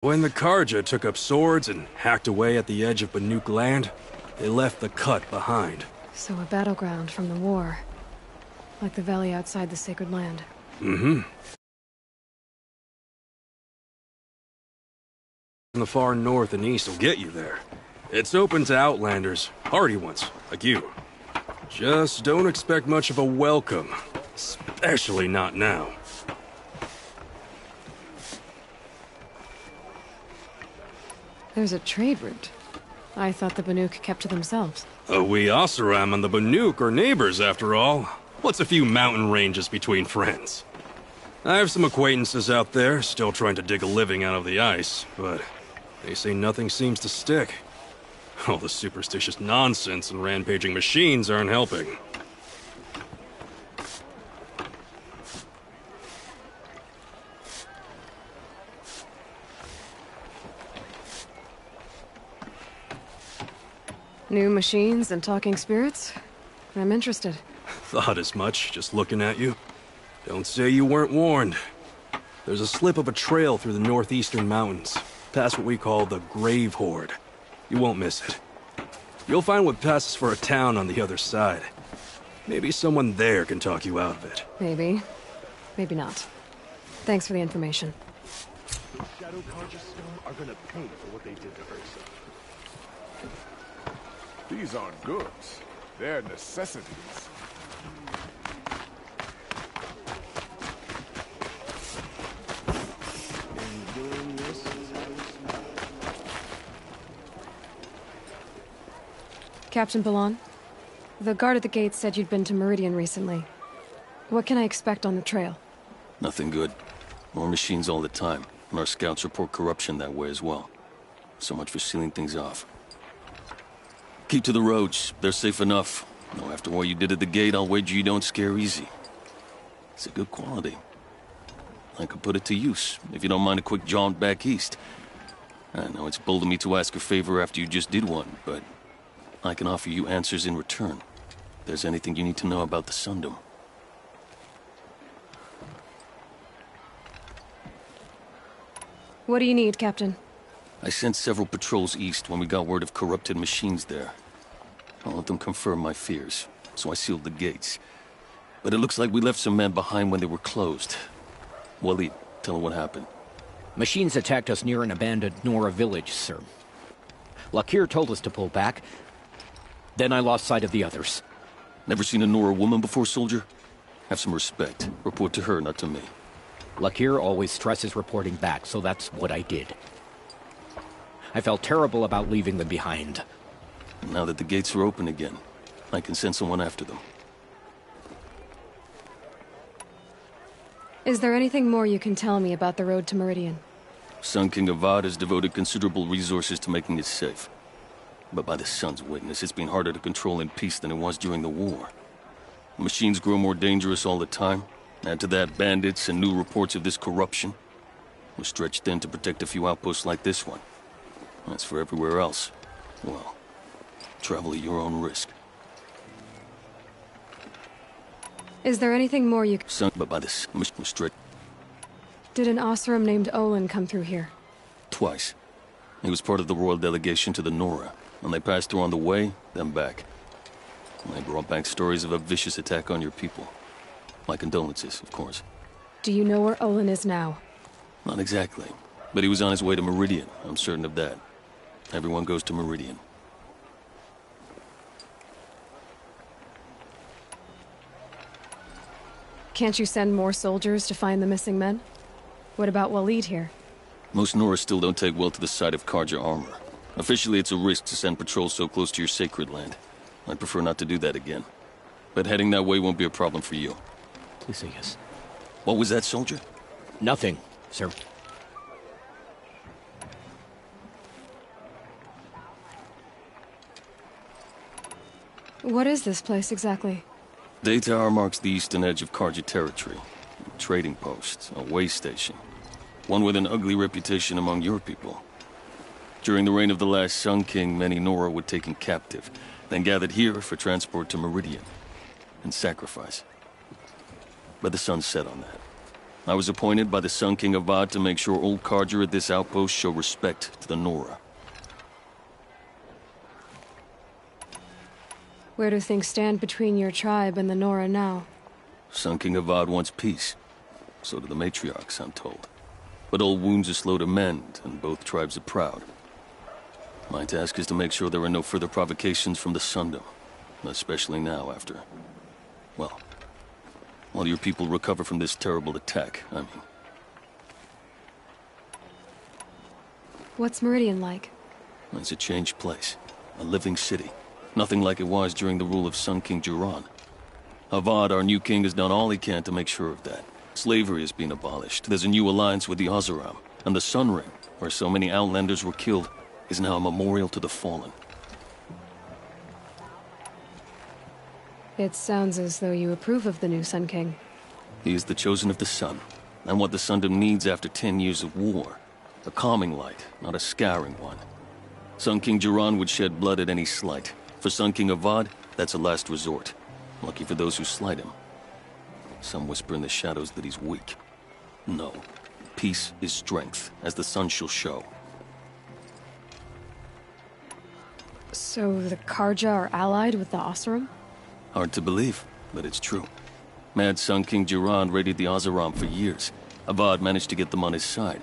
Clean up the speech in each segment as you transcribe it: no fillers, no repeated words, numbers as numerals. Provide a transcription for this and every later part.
When the Karja took up swords and hacked away at the edge of Banuk land, they left the cut behind. So a battleground from the war. Like the valley outside the Sacred Land. Mm-hmm. From the far north and east will get you there. It's open to outlanders, hardy ones, like you. Just don't expect much of a welcome. Especially not now. There's a trade route. I thought the Banuk kept to themselves. We Oseram and the Banuk are neighbors, after all. What's a few mountain ranges between friends? I have some acquaintances out there, still trying to dig a living out of the ice, but they say nothing seems to stick. All the superstitious nonsense and rampaging machines aren't helping. New machines and talking spirits? I'm interested. Thought as much, just looking at you. Don't say you weren't warned. There's a slip of a trail through the northeastern mountains, past what we call the Grave Horde. You won't miss it. You'll find what passes for a town on the other side. Maybe someone there can talk you out of it. Maybe. Maybe not. Thanks for the information. Shadow Karja scum are gonna pay for what they did to Ursa. These aren't goods. They're necessities. Captain Balan, the guard at the gate said you'd been to Meridian recently. What can I expect on the trail? Nothing good. More machines all the time, and our scouts report corruption that way as well. So much for sealing things off. Keep to the roads. They're safe enough. Though after what you did at the gate, I'll wager you don't scare easy. It's a good quality. I could put it to use, if you don't mind a quick jaunt back east. I know it's bold of me to ask a favor after you just did one, but I can offer you answers in return. If there's anything you need to know about the Sundom. What do you need, Captain? I sent several patrols east when we got word of corrupted machines there. I'll let them confirm my fears, so I sealed the gates. But it looks like we left some men behind when they were closed. Waleed, tell her what happened. Machines attacked us near an abandoned Nora village, sir. Lakir told us to pull back. Then I lost sight of the others. Never seen a Nora woman before, soldier? Have some respect. Report to her, not to me. Lakir always stresses reporting back, so that's what I did. I felt terrible about leaving them behind. Now that the gates are open again, I can send someone after them. Is there anything more you can tell me about the road to Meridian? Sun King Avad has devoted considerable resources to making it safe. But by the Sun's witness, it's been harder to control in peace than it was during the war. Machines grow more dangerous all the time. Add to that bandits and new reports of this corruption. We're stretched thin to protect a few outposts like this one. As for everywhere else, well, travel at your own risk. Is there anything more you... But by this, we're stretched. Did an Oseram named Olin come through here? Twice. He was part of the royal delegation to the Nora, and they passed through on the way, then back. They brought back stories of a vicious attack on your people. My condolences, of course. Do you know where Olin is now? Not exactly, but he was on his way to Meridian, I'm certain of that. Everyone goes to Meridian. Can't you send more soldiers to find the missing men? What about Waleed here? Most Nora still don't take well to the sight of Karja armor. Officially, it's a risk to send patrols so close to your sacred land. I'd prefer not to do that again. But heading that way won't be a problem for you. Please, yes. What was that, soldier? Nothing, sir. What is this place exactly? Day Tower marks the eastern edge of Karja territory. A trading post, a way station. One with an ugly reputation among your people. During the reign of the last Sun King, many Nora were taken captive, then gathered here for transport to Meridian, and sacrifice. But the sun set on that. I was appointed by the Sun King Avad to make sure old Carja at this outpost show respect to the Nora. Where do things stand between your tribe and the Nora now? Sun King Avad wants peace. So do the matriarchs, I'm told. But old wounds are slow to mend, and both tribes are proud. My task is to make sure there are no further provocations from the Sundom. Especially now after... well, while your people recover from this terrible attack, I mean. What's Meridian like? It's a changed place. A living city. Nothing like it was during the rule of Sun King Jiran. Avad, our new king, has done all he can to make sure of that. Slavery has been abolished. There's a new alliance with the Oseram. And the Sun Ring, where so many Outlanders were killed, is now a memorial to the fallen. It sounds as though you approve of the new Sun King. He is the chosen of the Sun, and what the Sundom needs after 10 years of war. A calming light, not a scouring one. Sun King Jiran would shed blood at any slight. For Sun King Avad, that's a last resort. Lucky for those who slight him. Some whisper in the shadows that he's weak. No. Peace is strength, as the sun shall show. So the Karja are allied with the Oseram? Hard to believe, but it's true. Mad Sun King Jiran raided the Oseram for years. Avad managed to get them on his side.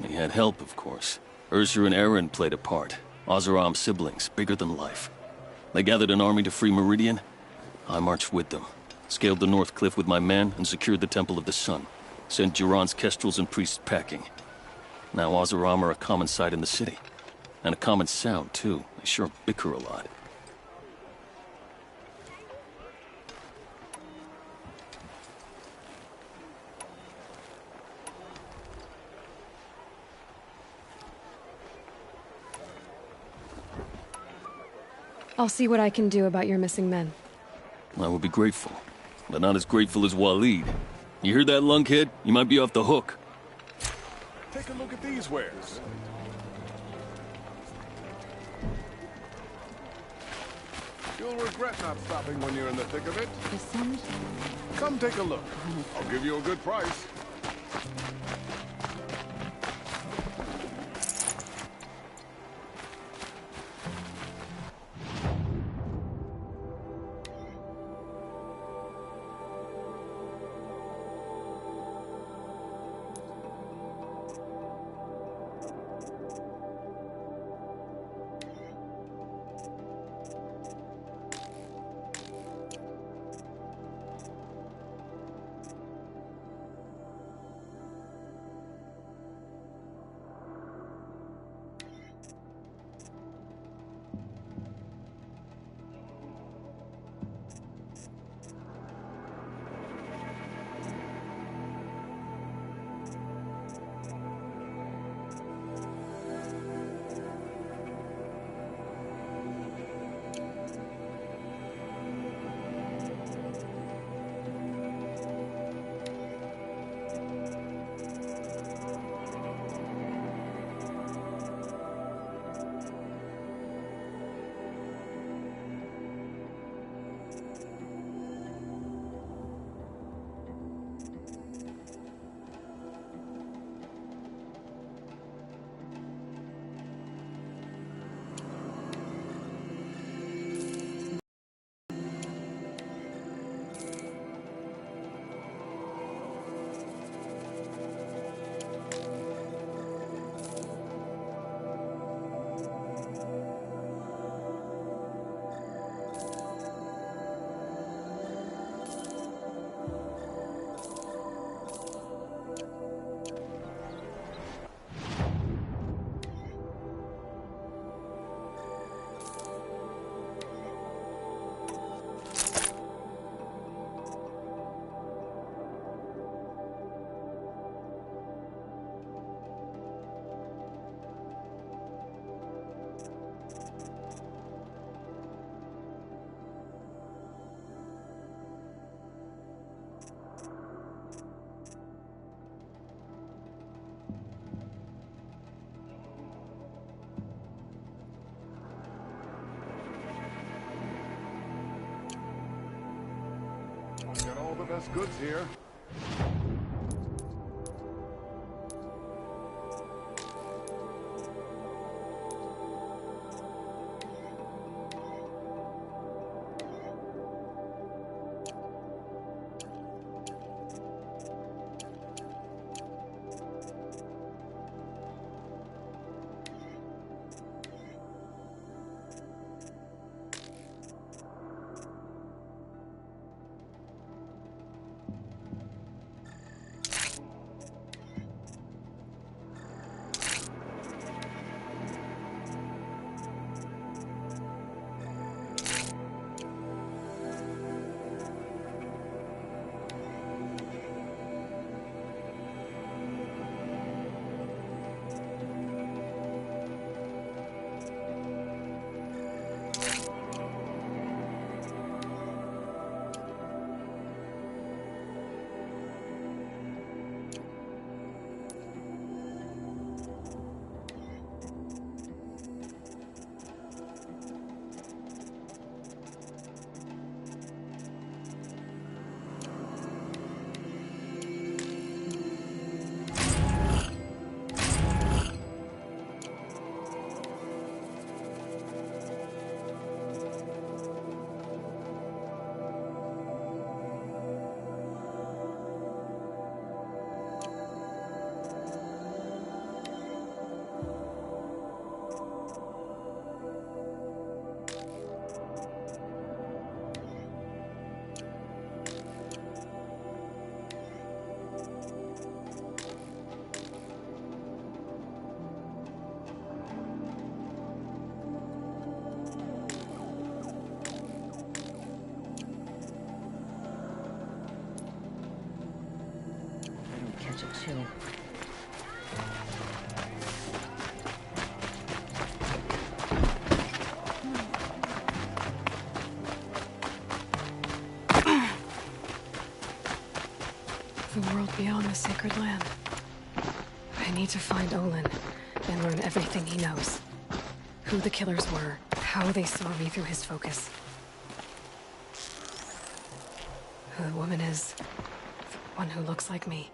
He had help, of course. Ursur and Eren played a part. Oseram siblings, bigger than life. They gathered an army to free Meridian. I marched with them. Scaled the North Cliff with my men and secured the Temple of the Sun. Sent Jiran's kestrels and priests packing. Now Oseram are a common sight in the city. And a common sound, too. They sure bicker a lot. I'll see what I can do about your missing men. I would be grateful, but not as grateful as Waleed. You hear that, lunkhead? You might be off the hook. Take a look at these wares. You'll regret not stopping when you're in the thick of it. The sun. Come take a look. I'll give you a good price. Got all the best goods here. too. The world beyond the sacred land. I need to find Olin and learn everything he knows. Who the killers were, how they saw me through his focus. Who the woman is, the one who looks like me.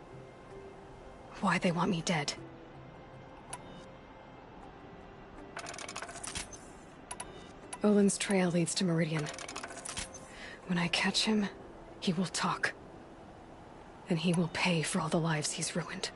Why they want me dead. Olin's trail leads to Meridian. When I catch him, he will talk. And he will pay for all the lives he's ruined.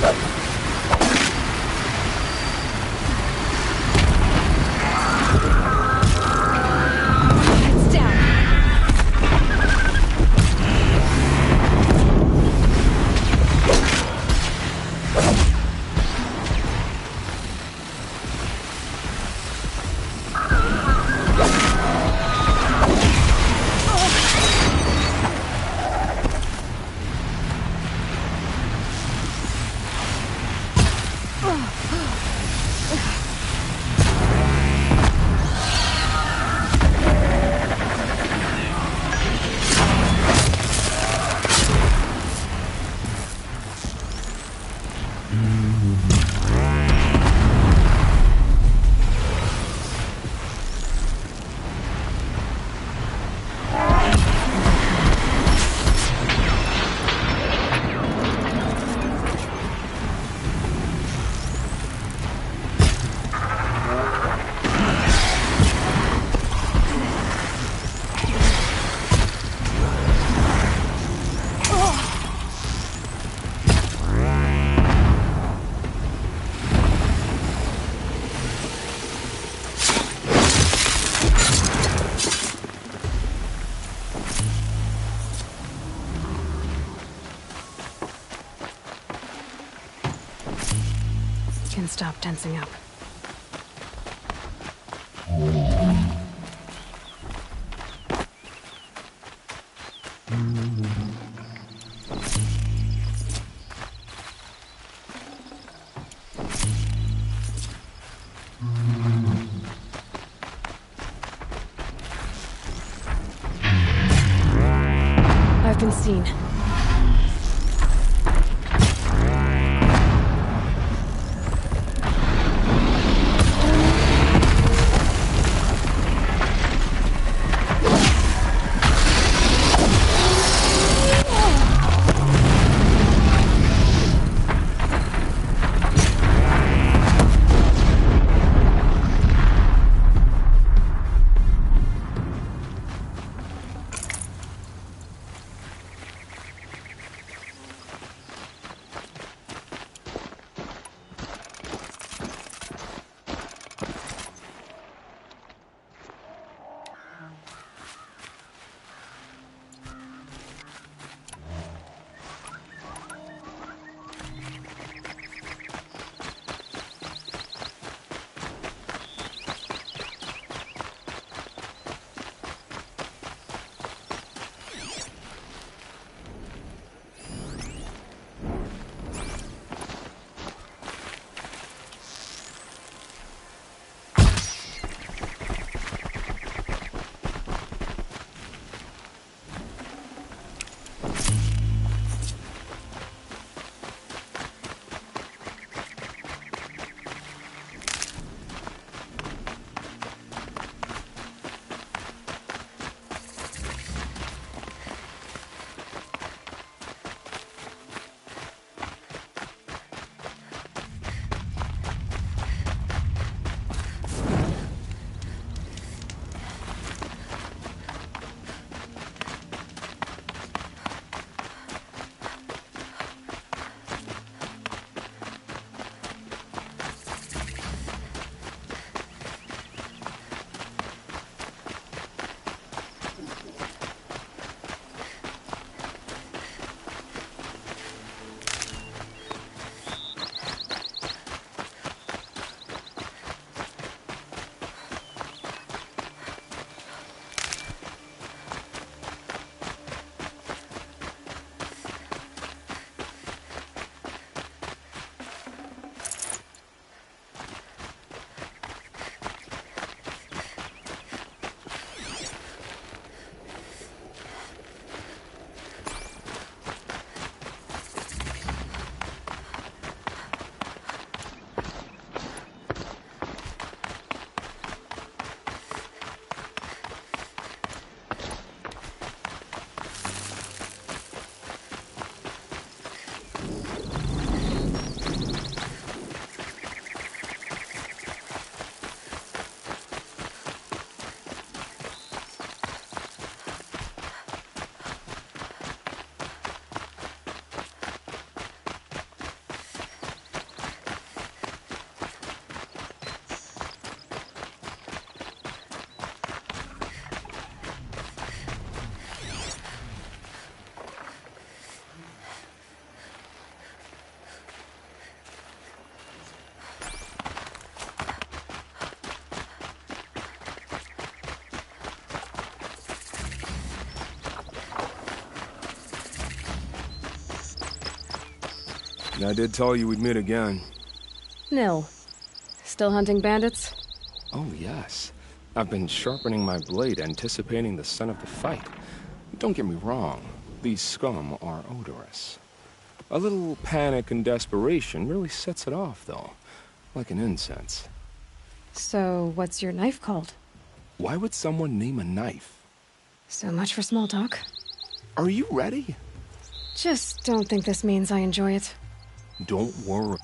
It's down. Can stop tensing up. I've been seen. I did tell you we'd meet again. Nil. Still hunting bandits? Oh, yes. I've been sharpening my blade, anticipating the scent of the fight. Don't get me wrong, these scum are odorous. A little panic and desperation really sets it off, though. Like an incense. So, what's your knife called? Why would someone name a knife? So much for small talk. Are you ready? Just don't think this means I enjoy it. Don't worry.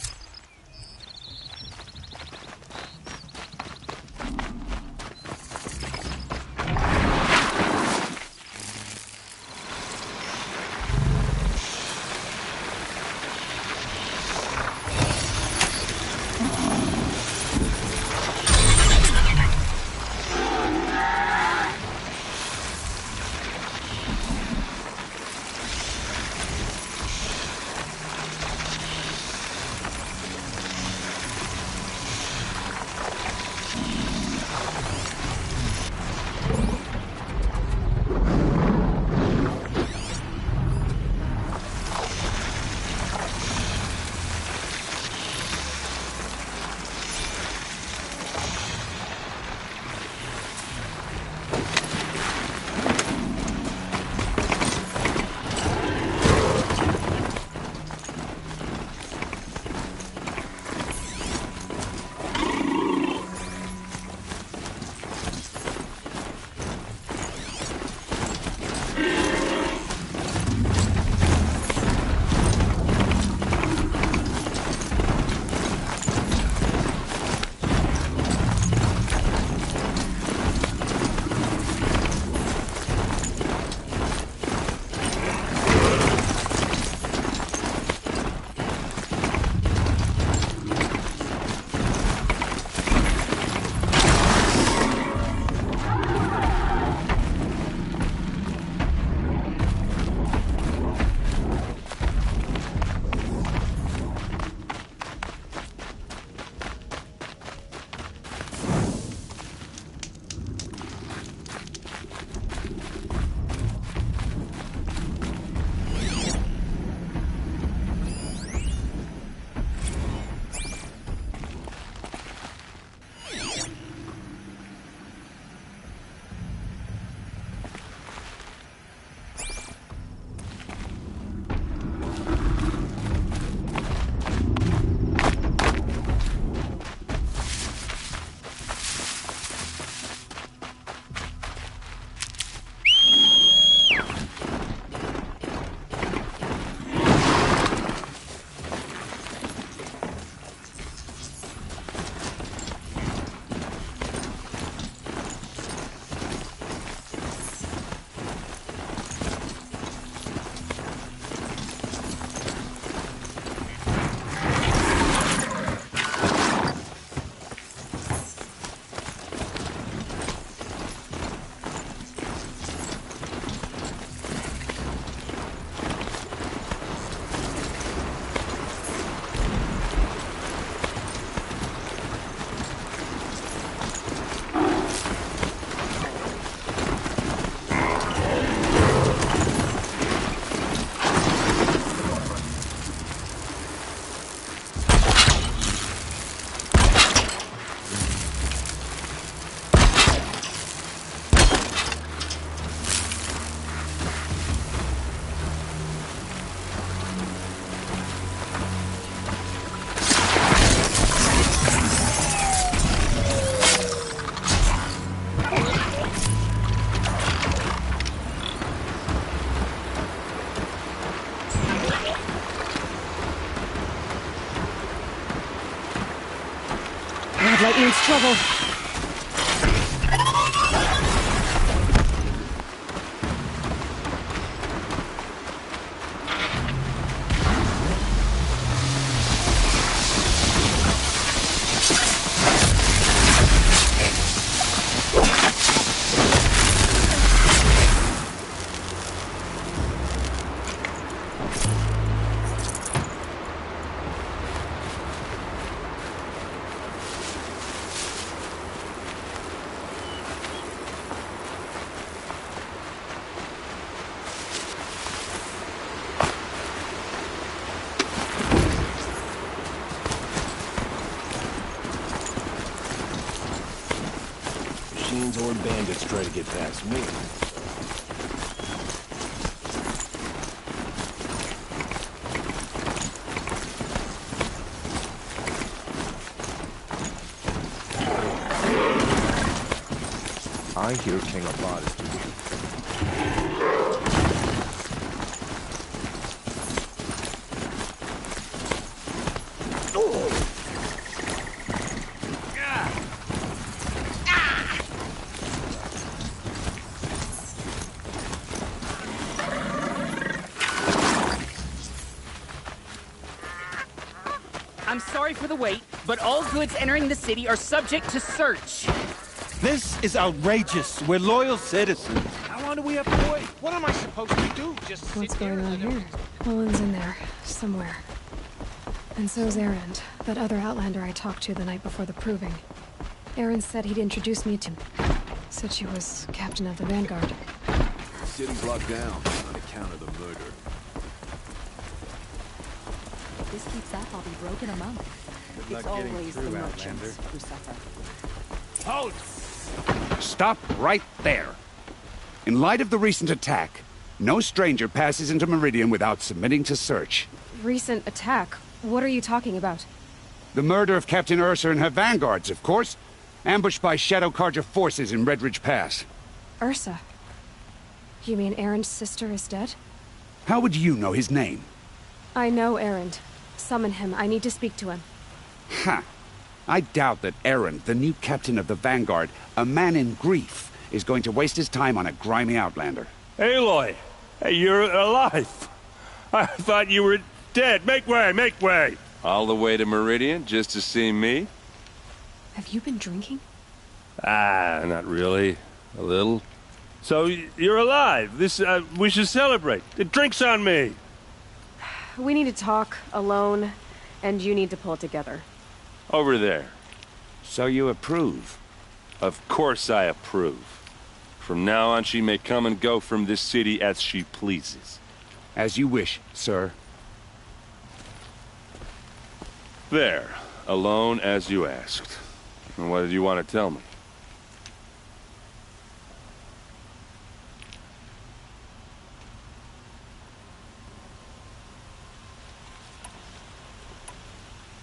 Lightning's trouble. machines or bandits try to get past me. I hear King Abad is doing. I'm sorry for the wait, but all goods entering the city are subject to search. This is outrageous. We're loyal citizens. How long do we have to wait? What am I supposed to do? Just What's sit going on here? Olin's in there, somewhere. And so's Erend, that other Outlander I talked to the night before the proving. Erend said he'd introduce me to... Said she was captain of the Vanguard. City's locked down on account of the murder. If this keeps up, I'll be broke in a month. It's always the merchants who suffer. Halt! Stop right there. In light of the recent attack, no stranger passes into Meridian without submitting to search. Recent attack? What are you talking about? The murder of Captain Ursa and her vanguards, of course. Ambushed by Shadow Carja forces in Redridge Pass. Ursa? You mean Erend's sister is dead? How would you know his name? I know Erend. Summon him. I need to speak to him. Ha! I doubt that Erend, the new captain of the Vanguard, a man in grief, is going to waste his time on a grimy outlander. Aloy! Hey, you're alive! I thought you were dead. Make way, make way! All the way to Meridian just to see me? Have you been drinking? Ah, not really. A little. So, you're alive. We should celebrate. The drink's on me! We need to talk, alone, and you need to pull it together. Over there. So you approve? Of course I approve. From now on, she may come and go from this city as she pleases. As you wish, sir. There. Alone as you asked. And what did you want to tell me?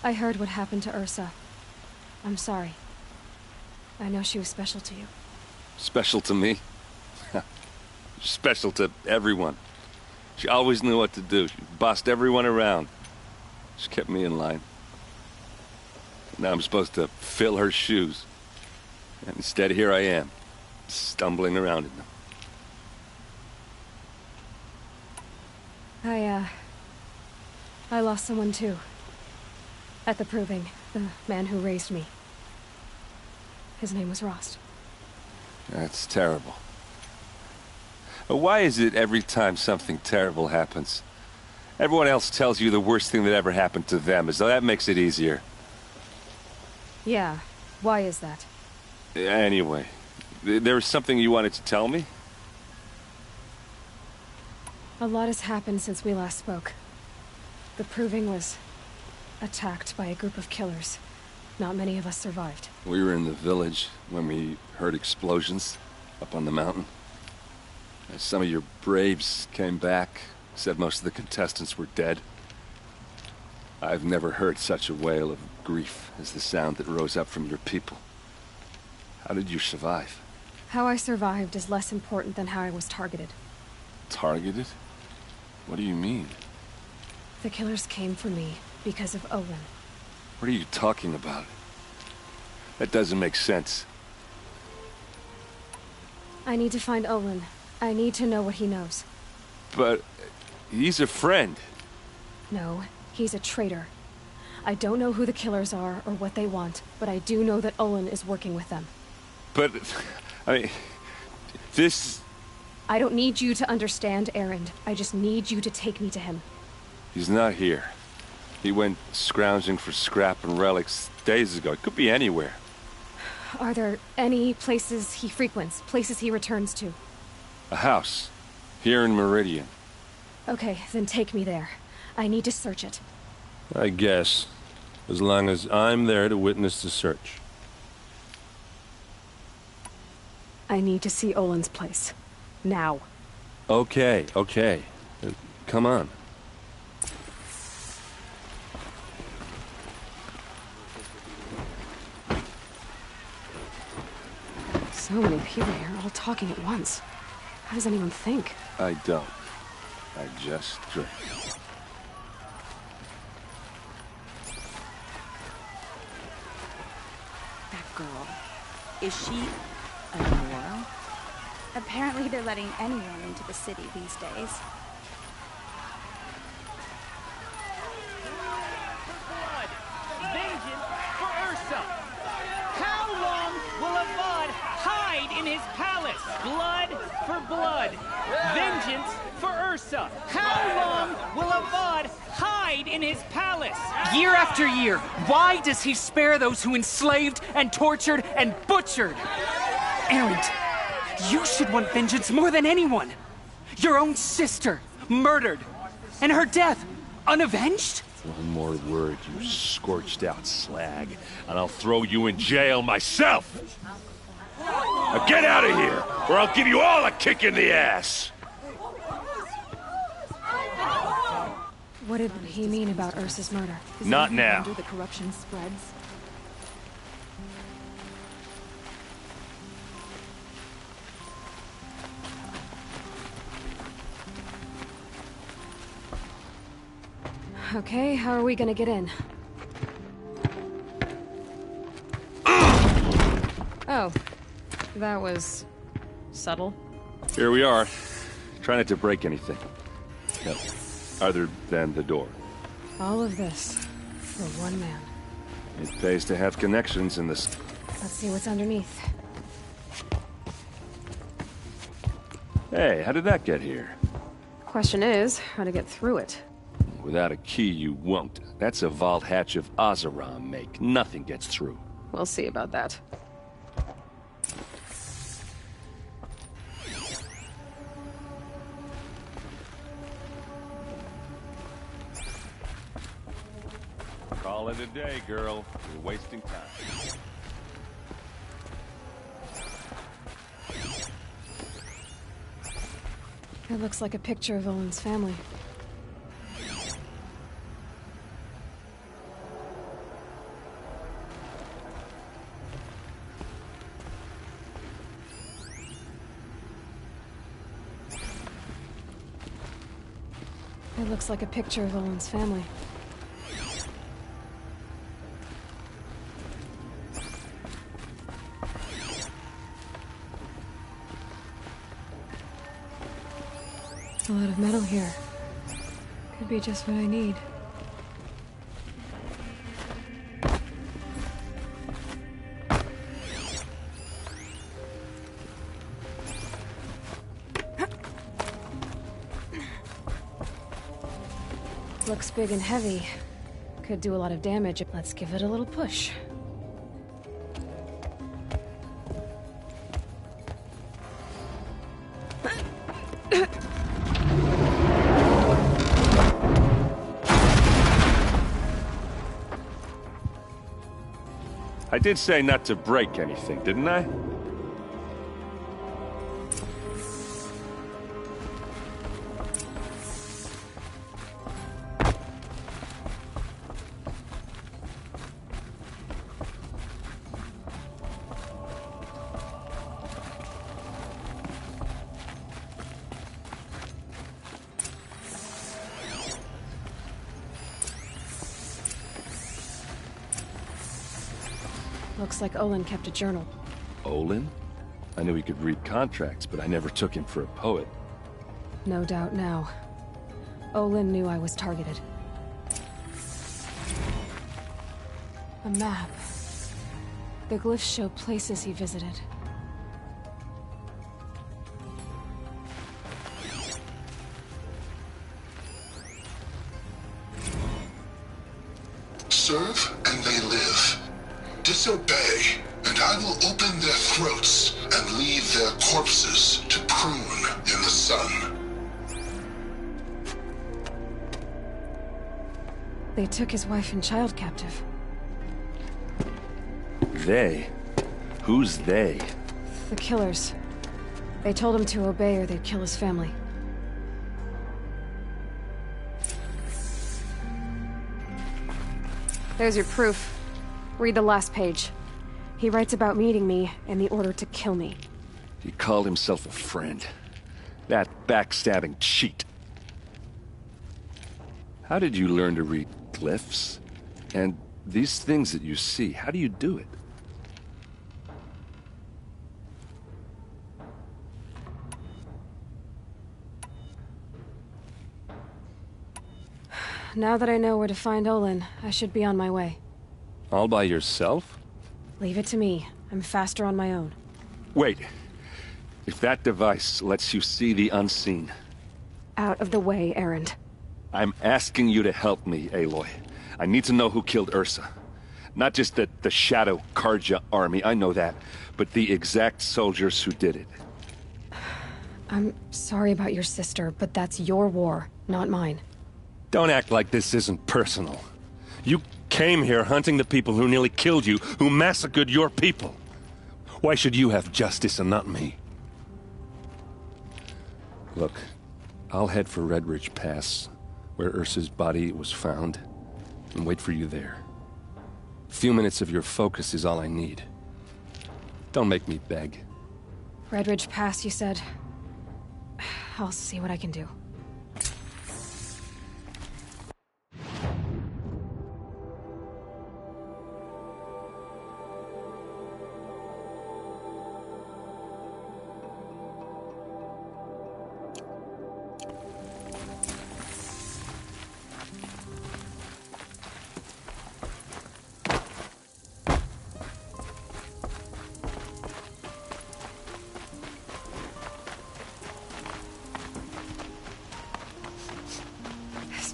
I heard what happened to Ursa. I'm sorry. I know she was special to you. Special to me? Special to everyone. She always knew what to do. She bossed everyone around. She kept me in line. Now I'm supposed to fill her shoes. And instead, here I am, stumbling around in them. I lost someone too. At the proving, the man who raised me. His name was Rost. That's terrible. Why is it every time something terrible happens, everyone else tells you the worst thing that ever happened to them, as though that makes it easier? Yeah, why is that? Anyway, there was something you wanted to tell me? A lot has happened since we last spoke. The proving was attacked by a group of killers. Not many of us survived. We were in the village when we heard explosions up on the mountain. And some of your braves came back, said most of the contestants were dead. I've never heard such a wail of grief as the sound that rose up from your people. How did you survive? How I survived is less important than how I was targeted. Targeted? What do you mean? The killers came for me because of Olin. What are you talking about? That doesn't make sense. I need to find Olin. I need to know what he knows. But he's a friend. No, he's a traitor. I don't know who the killers are or what they want, but I do know that Olin is working with them. But, I mean, this... I don't need you to understand, Erend. I just need you to take me to him. He's not here. He went scrounging for scrap and relics days ago. It could be anywhere. Are there any places he frequents, places he returns to? A house. Here in Meridian. Okay, then take me there. I need to search it. I guess. As long as I'm there to witness the search. I need to see Olin's place. Now. Okay. Come on. So many people here, all talking at once. How does anyone think? I don't. I just drink. That girl. Is she immoral? Apparently they're letting anyone into the city these days. Blood! Vengeance for Ursa! How long will Avad hide in his palace? Blood for blood! Vengeance for Ursa! How long will Avad hide in his palace? Year after year, why does he spare those who enslaved and tortured and butchered? Erend, you should want vengeance more than anyone. Your own sister, murdered, and her death, unavenged? One more word, you scorched out slag, and I'll throw you in jail myself! Now get out of here, or I'll give you all a kick in the ass! What did he mean about Ursa's murder? Not now. The corruption spreads. Okay, how are we gonna get in? Oh, that was subtle. Here we are. Try not to break anything. No, other than the door. All of this for one man. It pays to have connections in this. Let's see what's underneath. Hey, how did that get here? Question is, how to get through it. Without a key, you won't. That's a vault hatch of Ozeron make. Nothing gets through. We'll see about that. Call it a day, girl. You're wasting time. It looks like a picture of Olin's family. It looks like a picture of Olin's family. A lot of metal here. Could be just what I need. Looks big and heavy. Could do a lot of damage. Let's give it a little push. I did say not to break anything, didn't I? Looks like Olin kept a journal. Olin? I knew he could read contracts, but I never took him for a poet. No doubt now. Olin knew I was targeted. A map. The glyphs show places he visited. Serve and they live. Disobey, and I will open their throats and leave their corpses to prune in the sun. They took his wife and child captive. They? Who's they? The killers. They told him to obey or they'd kill his family. There's your proof. Read the last page. He writes about meeting me and the order to kill me. He called himself a friend. That backstabbing cheat. How did you learn to read glyphs? And these things that you see, how do you do it? Now that I know where to find Olin, I should be on my way. All by yourself? Leave it to me. I'm faster on my own. Wait. If that device lets you see the unseen... Out of the way, Erend. I'm asking you to help me, Aloy. I need to know who killed Ursa. Not just the Shadow Karja army, I know that, but the exact soldiers who did it. I'm sorry about your sister, but that's your war, not mine. Don't act like this isn't personal. You came here hunting the people who nearly killed you, who massacred your people. Why should you have justice and not me? Look, I'll head for Red Ridge Pass, where Ursa's body was found, and wait for you there. A few minutes of your focus is all I need. Don't make me beg. Red Ridge Pass, you said. I'll see what I can do.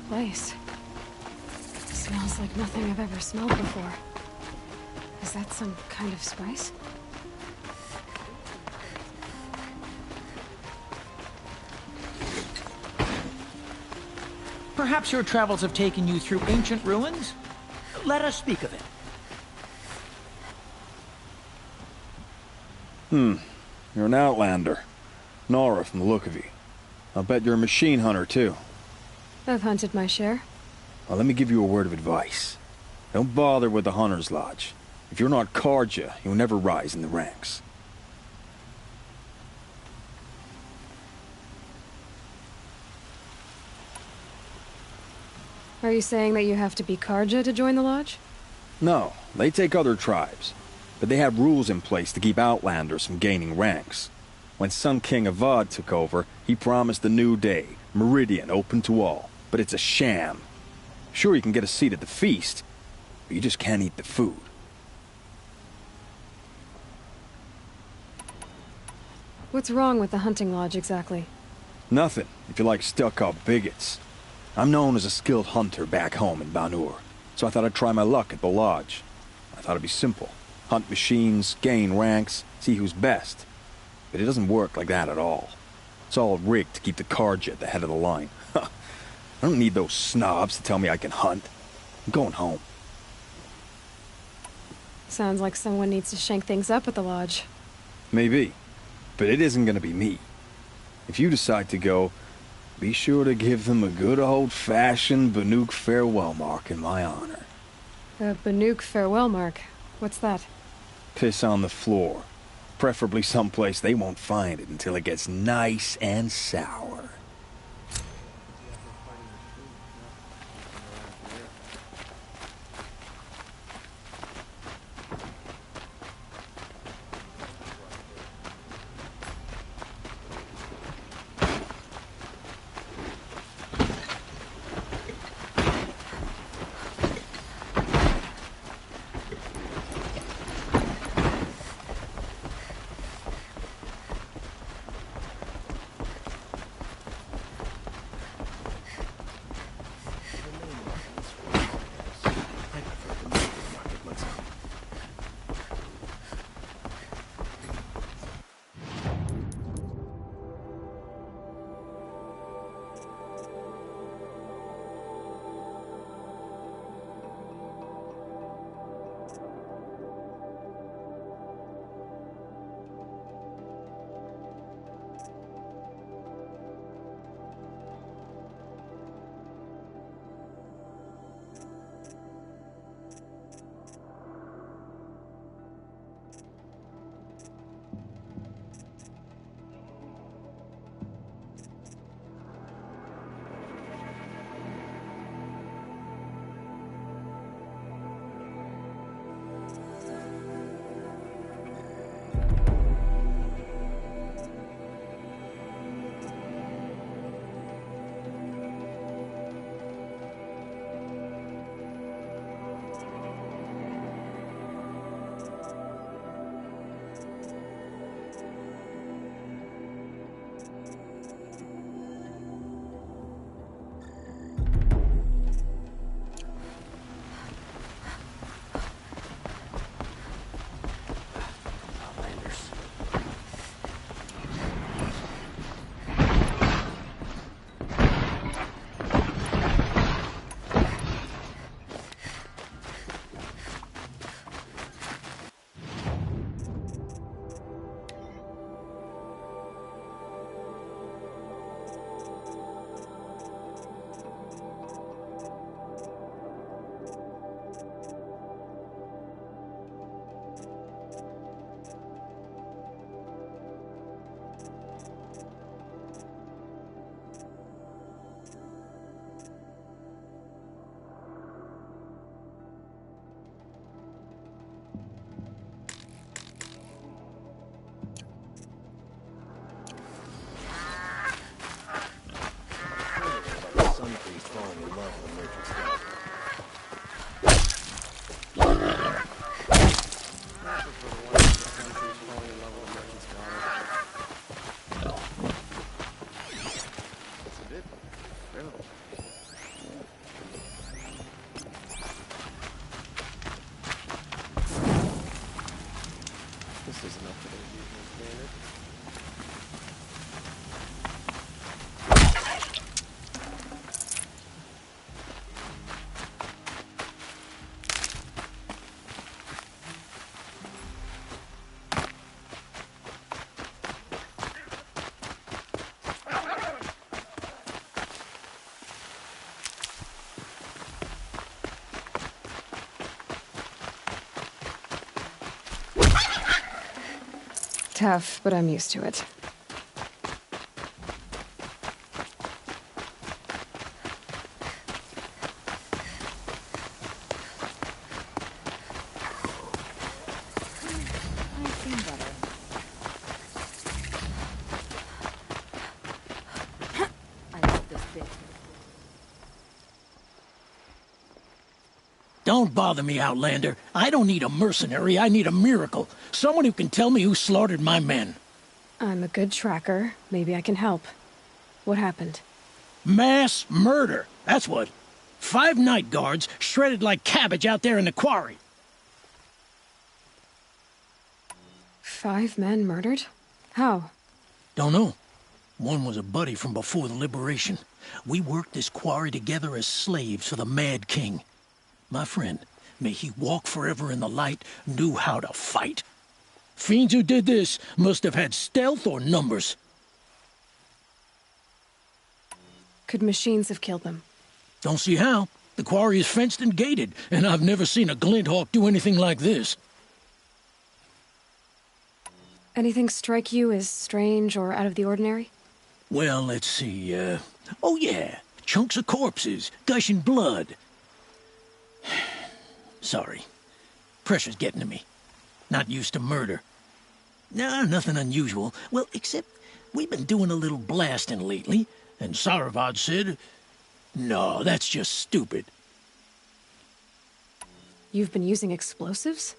Place. Smells like nothing I've ever smelled before. Is that some kind of spice? Perhaps your travels have taken you through ancient ruins? Let us speak of it. You're an outlander. Nora from the look of you. I'll bet you're a machine hunter, too. I've hunted my share. Well, let me give you a word of advice. Don't bother with the Hunter's Lodge. If you're not Karja, you'll never rise in the ranks. Are you saying that you have to be Karja to join the lodge? No, they take other tribes. But they have rules in place to keep outlanders from gaining ranks. When Sun King Avad took over, he promised a new day, Meridian open to all. But it's a sham. Sure, you can get a seat at the feast, but you just can't eat the food. What's wrong with the hunting lodge, exactly? Nothing, if you like stuck-up bigots. I'm known as a skilled hunter back home in Banur, so I thought I'd try my luck at the lodge. I thought it'd be simple. Hunt machines, gain ranks, see who's best. But it doesn't work like that at all. It's all rigged to keep the Karja at the head of the line. I don't need those snobs to tell me I can hunt. I'm going home. Sounds like someone needs to shank things up at the lodge. Maybe. But it isn't gonna be me. If you decide to go, be sure to give them a good old-fashioned Banuk farewell mark in my honor. A Banuk farewell mark? What's that? Piss on the floor. Preferably someplace they won't find it until it gets nice and sour. isn't up to their usual standard. Tough, but I'm used to it. I've seen better. I love this bit. Don't bother me, Outlander. I don't need a mercenary, I need a miracle. Someone who can tell me who slaughtered my men. I'm a good tracker. Maybe I can help. What happened? Mass murder, that's what. 5 night guards shredded like cabbage out there in the quarry. 5 men murdered? How? Don't know. One was a buddy from before the liberation. We worked this quarry together as slaves for the Mad King. My friend, may he walk forever in the light, knew how to fight. Fiends who did this must have had stealth or numbers. Could machines have killed them? Don't see how. The quarry is fenced and gated, and I've never seen a Glinthawk do anything like this. Anything strike you as strange or out of the ordinary? Well, let's see, oh yeah, chunks of corpses, gushing blood. Sorry. Pressure's getting to me. Not used to murder. Nah, nothing unusual. Well, except we've been doing a little blasting lately, and Saravad said, no, that's just stupid. You've been using explosives?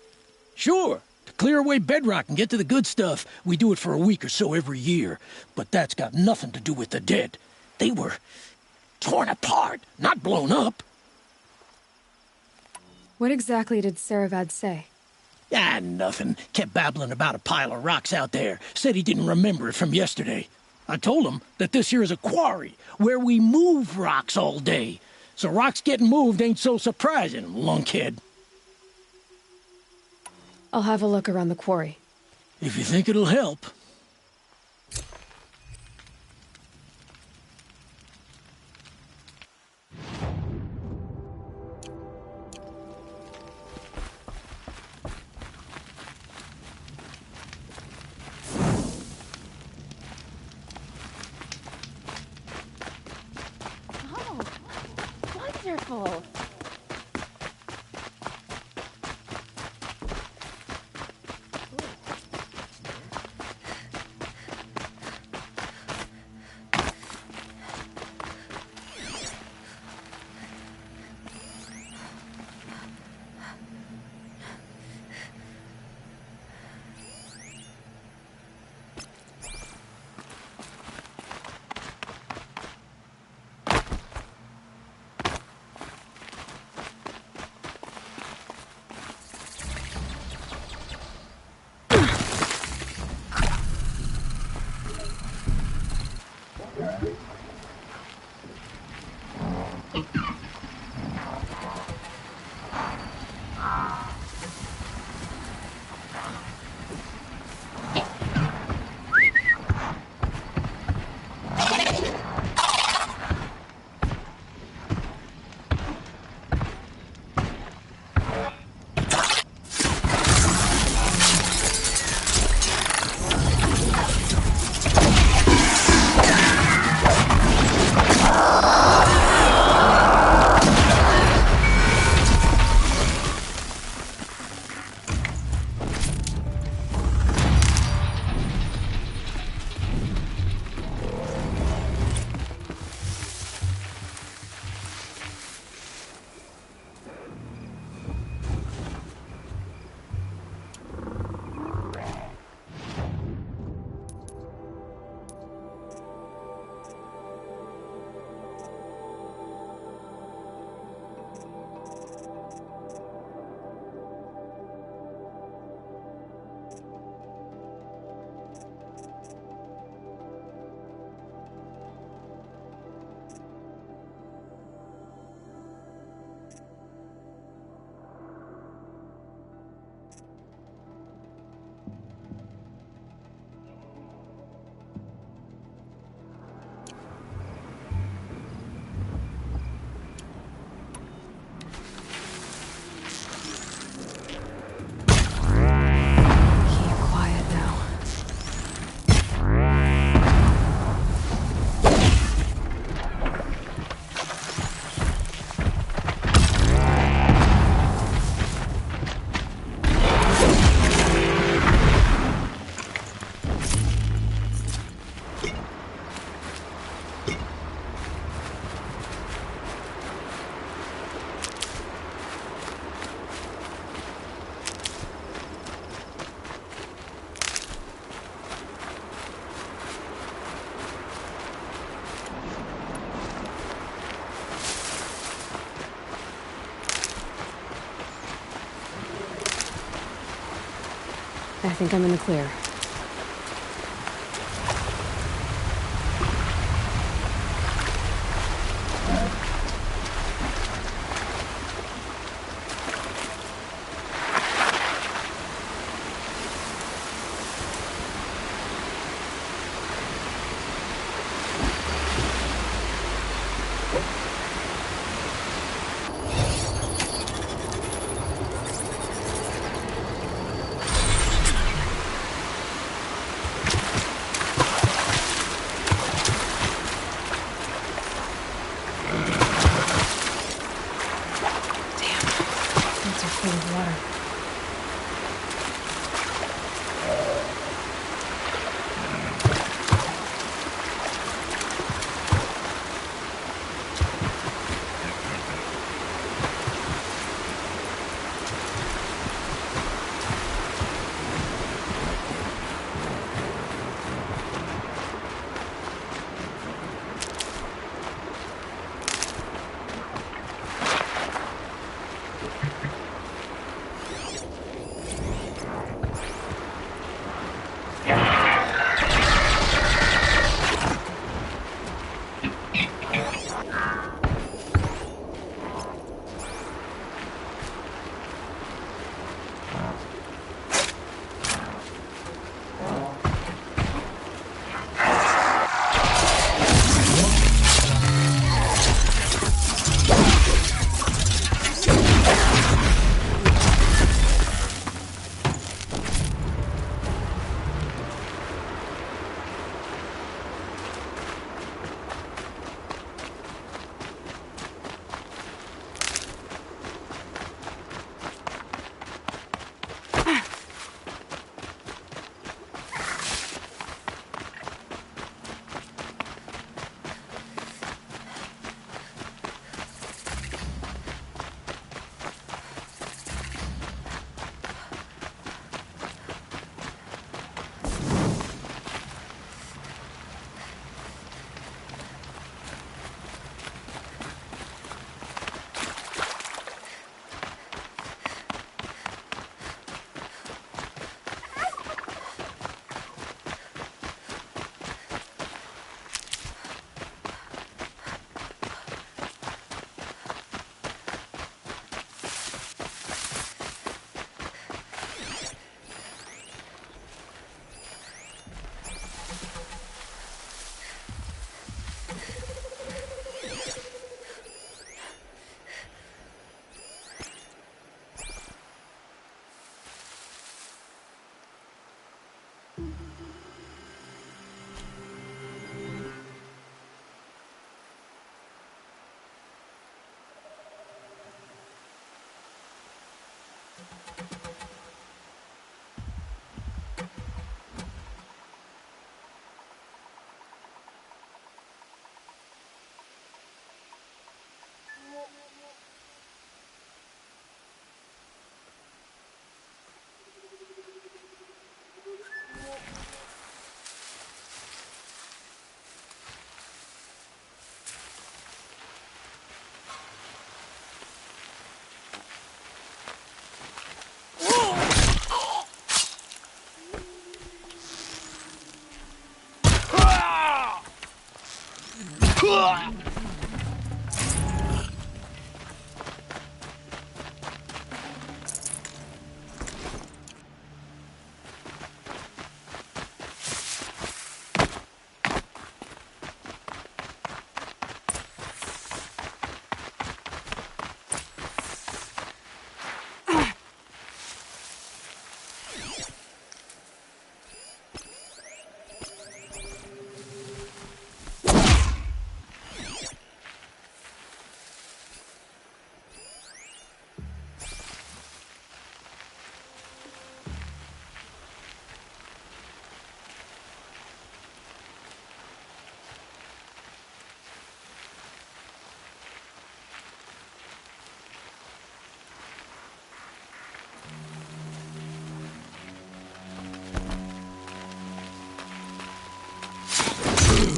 Sure. To clear away bedrock and get to the good stuff, we do it for a week or so every year. But that's got nothing to do with the dead. They were torn apart, not blown up. What exactly did Saravad say? Ah, nothing. Kept babbling about a pile of rocks out there. Said he didn't remember it from yesterday. I told him that this here is a quarry, where we move rocks all day. So rocks getting moved ain't so surprising, lunkhead. I'll have a look around the quarry. If you think it'll help. Oh, wonderful. I think I'm in the clear.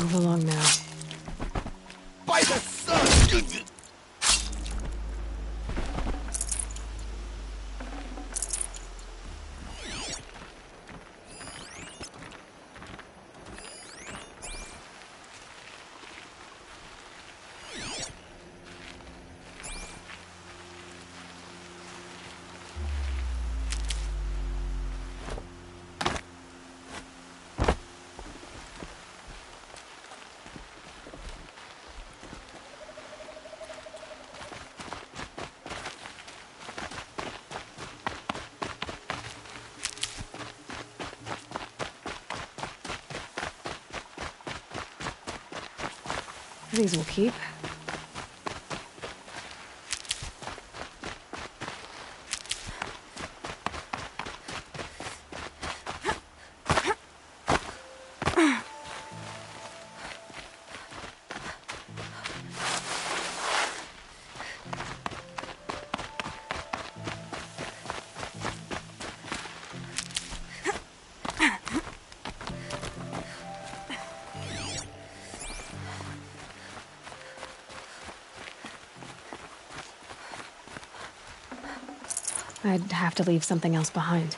Move along now. By the sun! These will keep. I'd have to leave something else behind.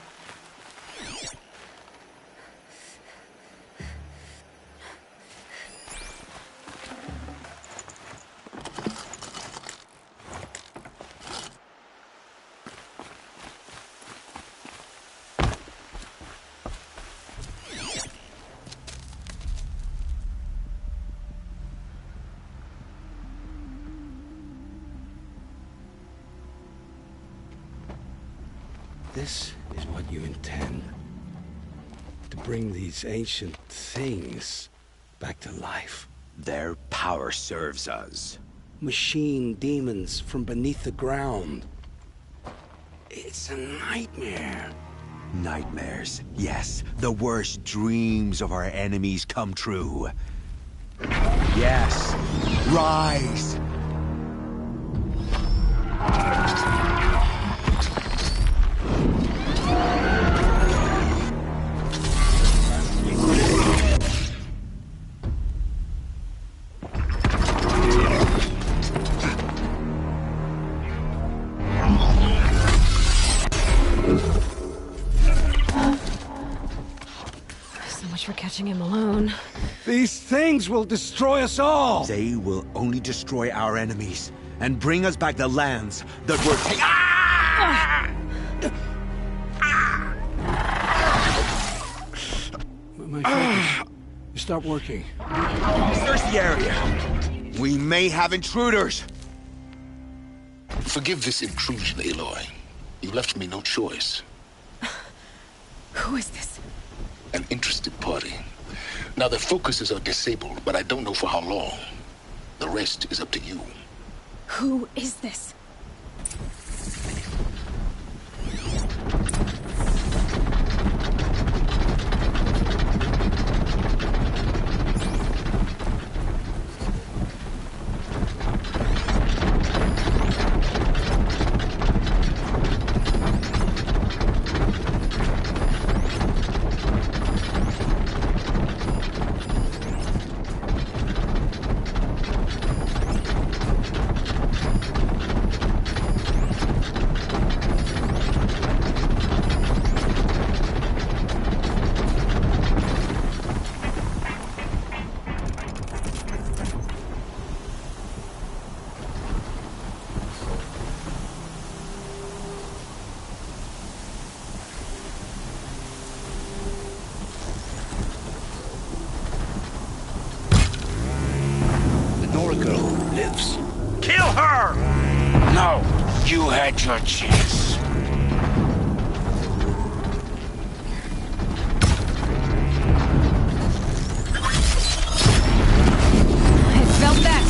This is what you intend. To bring these ancient things back to life. Their power serves us. Machine demons from beneath the ground. It's a nightmare. Nightmares, yes. The worst dreams of our enemies come true. Yes. Rise! For catching him alone. These things will destroy us all! They will only destroy our enemies and bring us back the lands that were taken. My focus. You stop working. Search the area. We may have intruders. Forgive this intrusion, Aloy. You left me no choice. Who is this? An interested party. Now their focuses are disabled, but I don't know for how long. The rest is up to you. Who is this? Kill her! No, you had your chance. I felt that.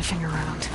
sniffing around.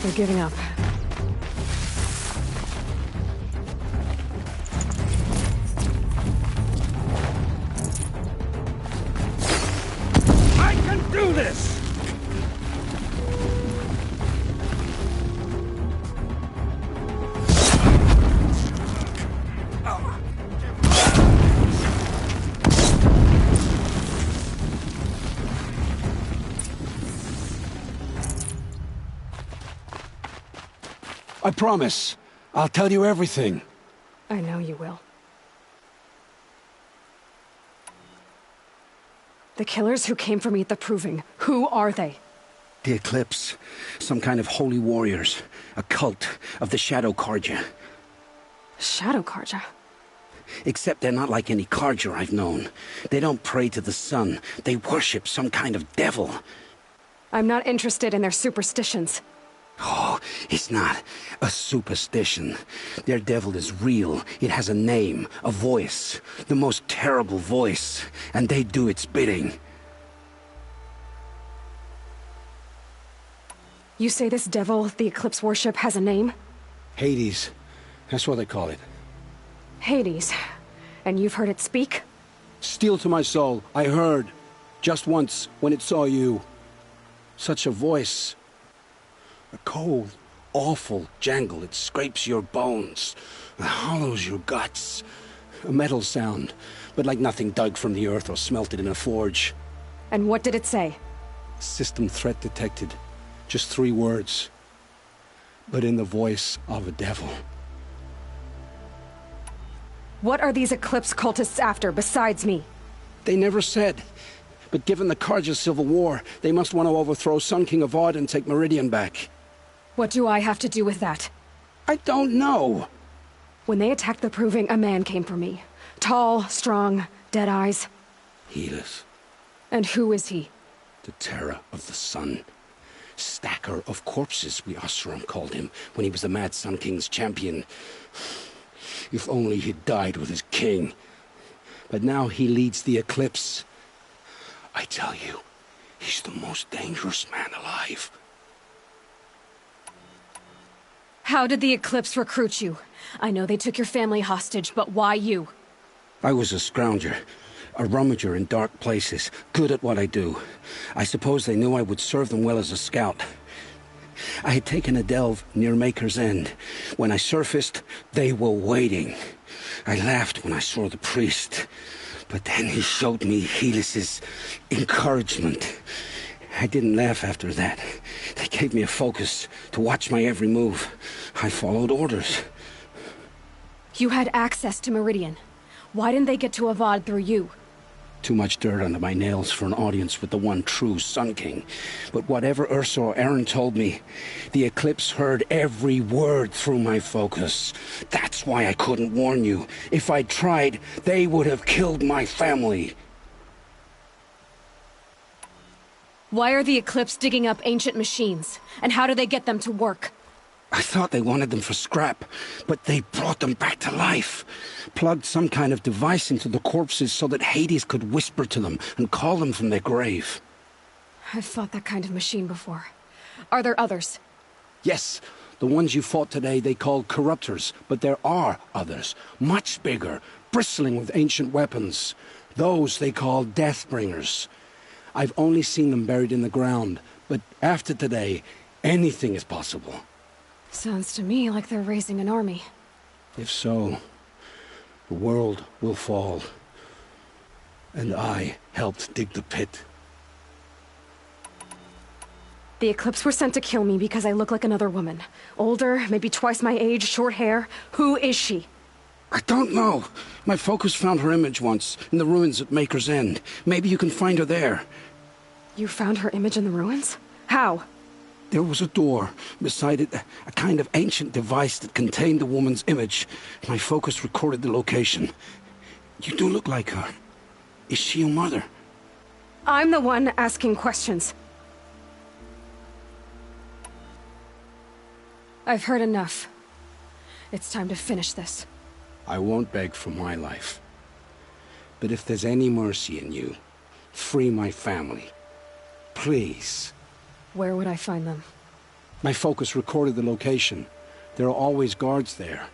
They're giving up. I can do this! I promise. I'll tell you everything. I know you will. The killers who came for me at the Proving, who are they? The Eclipse. Some kind of holy warriors. A cult of the Shadow Carja. Shadow Carja? Except they're not like any Carja I've known. They don't pray to the sun. They worship some kind of devil. I'm not interested in their superstitions. Oh, it's not a superstition. Their devil is real. It has a name, a voice, the most terrible voice, and they do its bidding. You say this devil the Eclipse worship has a name? Hades. That's what they call it. Hades. And you've heard it speak? Steel to my soul, I heard. Just once, when it saw you. Such a voice. A cold, awful jangle. It scrapes your bones. It hollows your guts. A metal sound, but like nothing dug from the earth or smelted in a forge. And what did it say? System threat detected. Just 3 words. But in the voice of a devil. What are these Eclipse cultists after, besides me? They never said. But given the Carja civil war, they must want to overthrow Sun King Avad and take Meridian back. What do I have to do with that? I don't know. When they attacked the Proving, a man came for me. Tall, strong, dead eyes. Helis. And who is he? The terror of the sun. Stacker of corpses, we Osram called him, when he was the Mad Sun King's champion. If only he'd died with his king. But now he leads the Eclipse. I tell you, he's the most dangerous man alive. How did the Eclipse recruit you? I know they took your family hostage, but why you? I was a scrounger, a rummager in dark places, good at what I do. I suppose they knew I would serve them well as a scout. I had taken a delve near Maker's End. When I surfaced, they were waiting. I laughed when I saw the priest, but then he showed me Helis's encouragement. I didn't laugh after that. They gave me a focus to watch my every move. I followed orders. You had access to Meridian. Why didn't they get to Avad through you? Too much dirt under my nails for an audience with the one true Sun King. But whatever Ursa or Aaron told me, the Eclipse heard every word through my focus. That's why I couldn't warn you. If I'd tried, they would have killed my family. Why are the Eclipse digging up ancient machines? And how do they get them to work? I thought they wanted them for scrap, but they brought them back to life. Plugged some kind of device into the corpses so that Hades could whisper to them and call them from their grave. I've fought that kind of machine before. Are there others? Yes, the ones you fought today they called corruptors, but there are others, much bigger, bristling with ancient weapons. Those they call Deathbringers. I've only seen them buried in the ground, but after today, anything is possible. Sounds to me like they're raising an army. If so, the world will fall. And I helped dig the pit. The Eclipse were sent to kill me because I look like another woman. Older, maybe twice my age, short hair. Who is she? I don't know. My focus found her image once, in the ruins at Maker's End. Maybe you can find her there. You found her image in the ruins? How? There was a door. Beside it, a kind of ancient device that contained the woman's image. My focus recorded the location. You do look like her. Is she your mother? I'm the one asking questions. I've heard enough. It's time to finish this. I won't beg for my life. But if there's any mercy in you, free my family. Please. Where would I find them? My focus recorded the location. There are always guards there.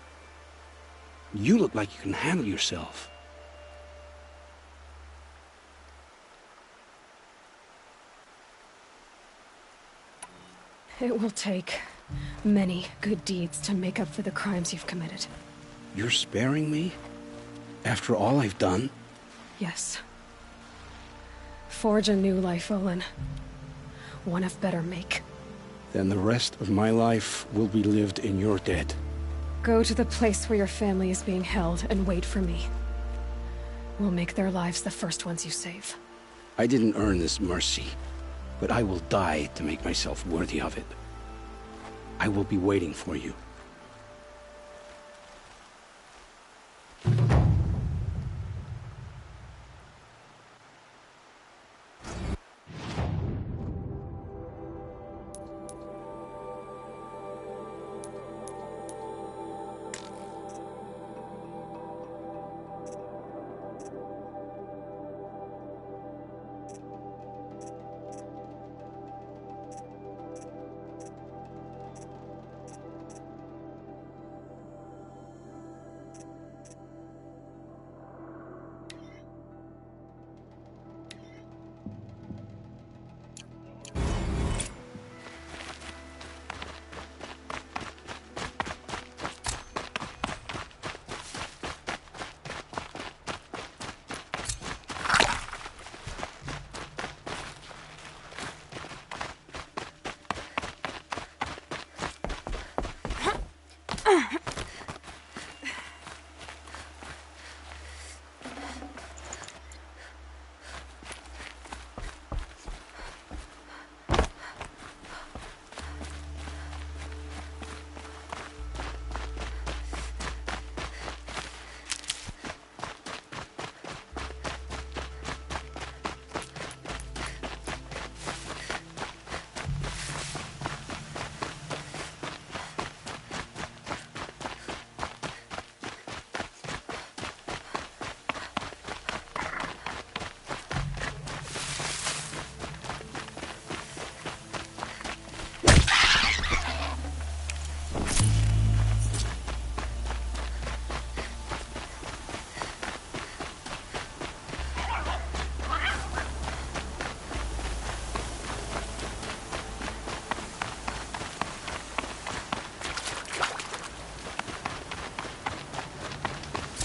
You look like you can handle yourself. It will take many good deeds to make up for the crimes you've committed. You're sparing me? After all I've done? Yes. Forge a new life, Olin. One of better make. Then the rest of my life will be lived in your debt. Go to the place where your family is being held and wait for me. We'll make their lives the first ones you save. I didn't earn this mercy, but I will die to make myself worthy of it. I will be waiting for you.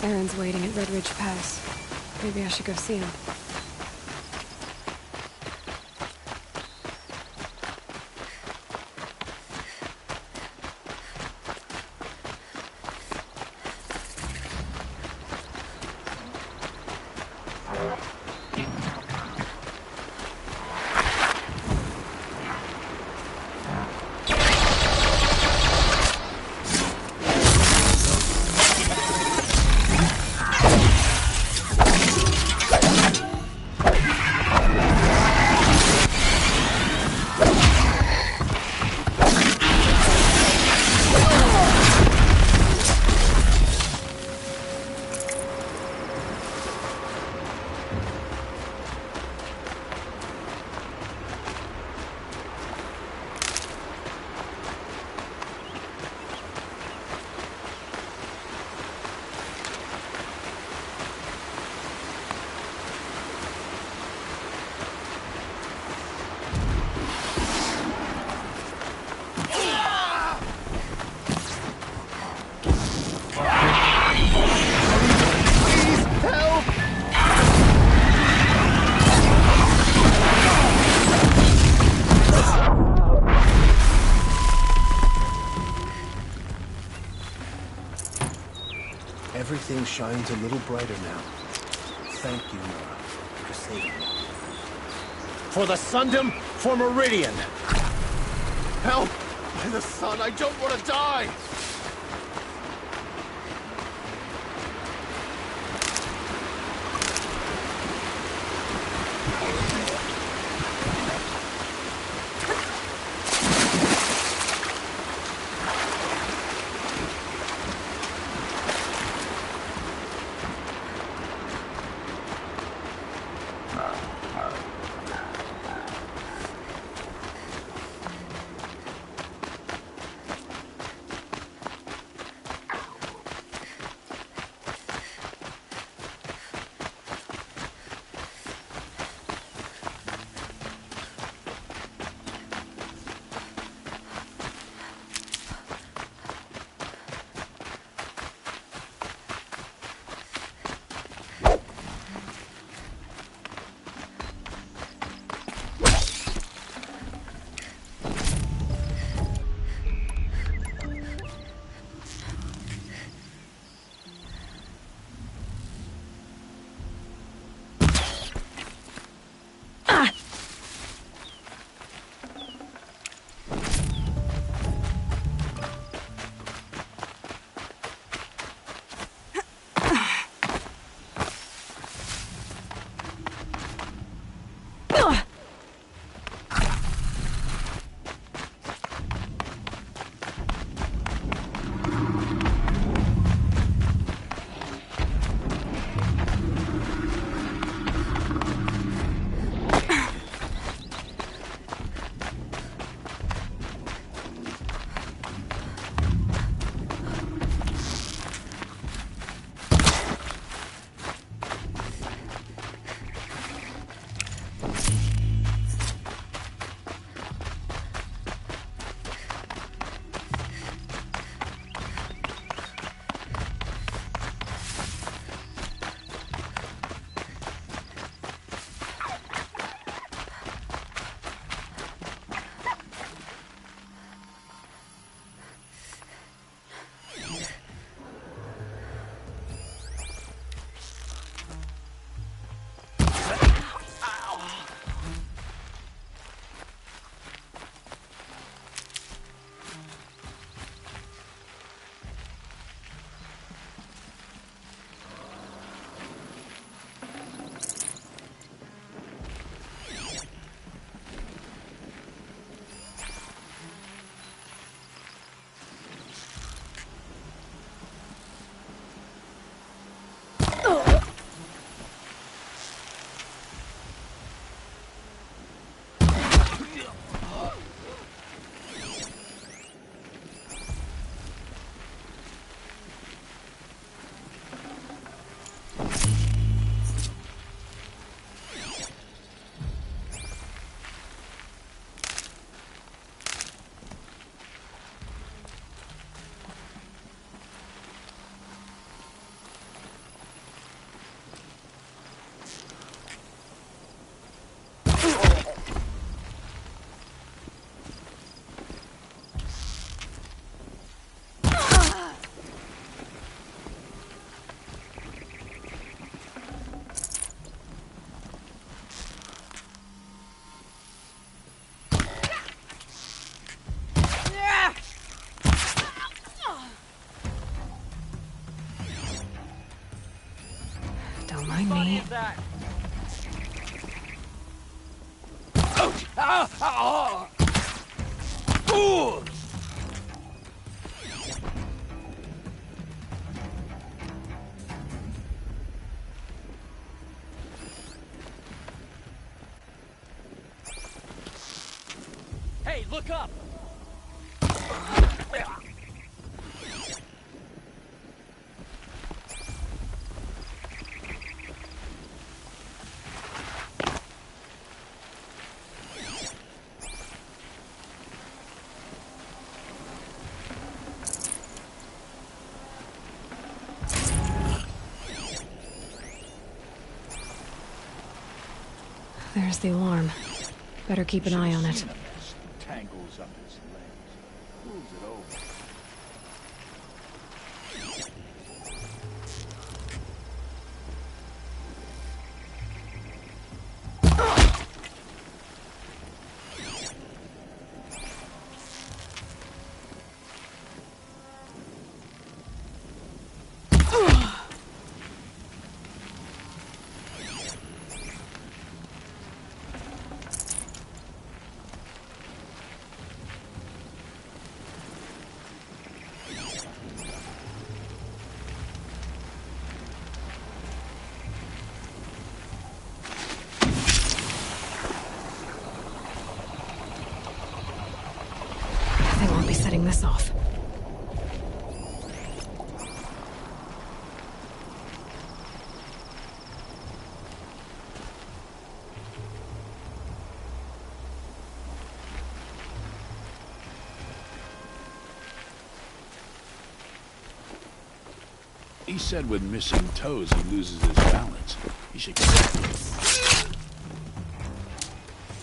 Aaron's waiting at Red Ridge Pass. Maybe I should go see him. sky's a little brighter now. Thank you, Nora, for saving me. For the Sundom, for Meridian! Help! By the sun, I don't want to die! Don't mind me. Hey, look up! There's the alarm. Better keep an eye on it. Tangles up his legs. Moves it over. He said with missing toes he loses his balance. He should get that.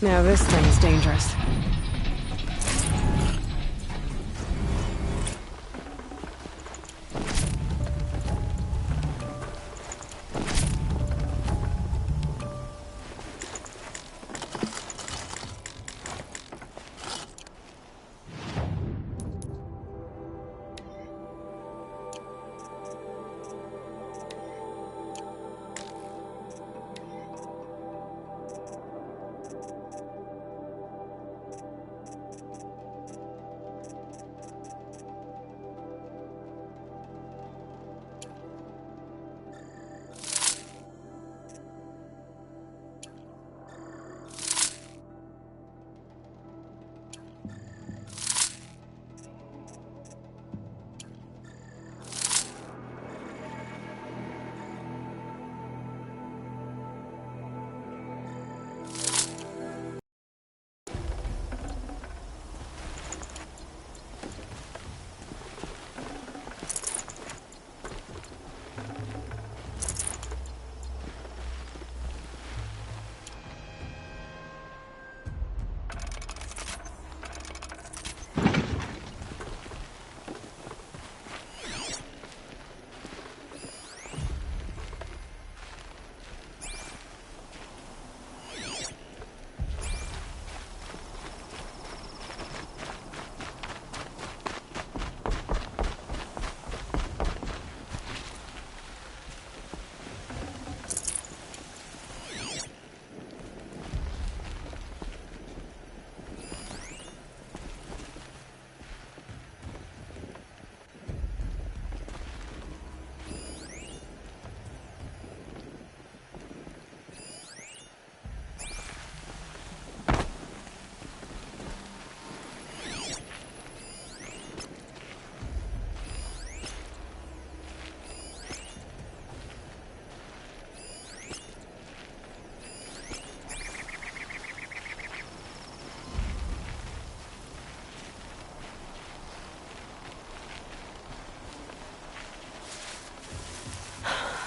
Now this thing's dangerous.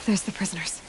There's the prisoners.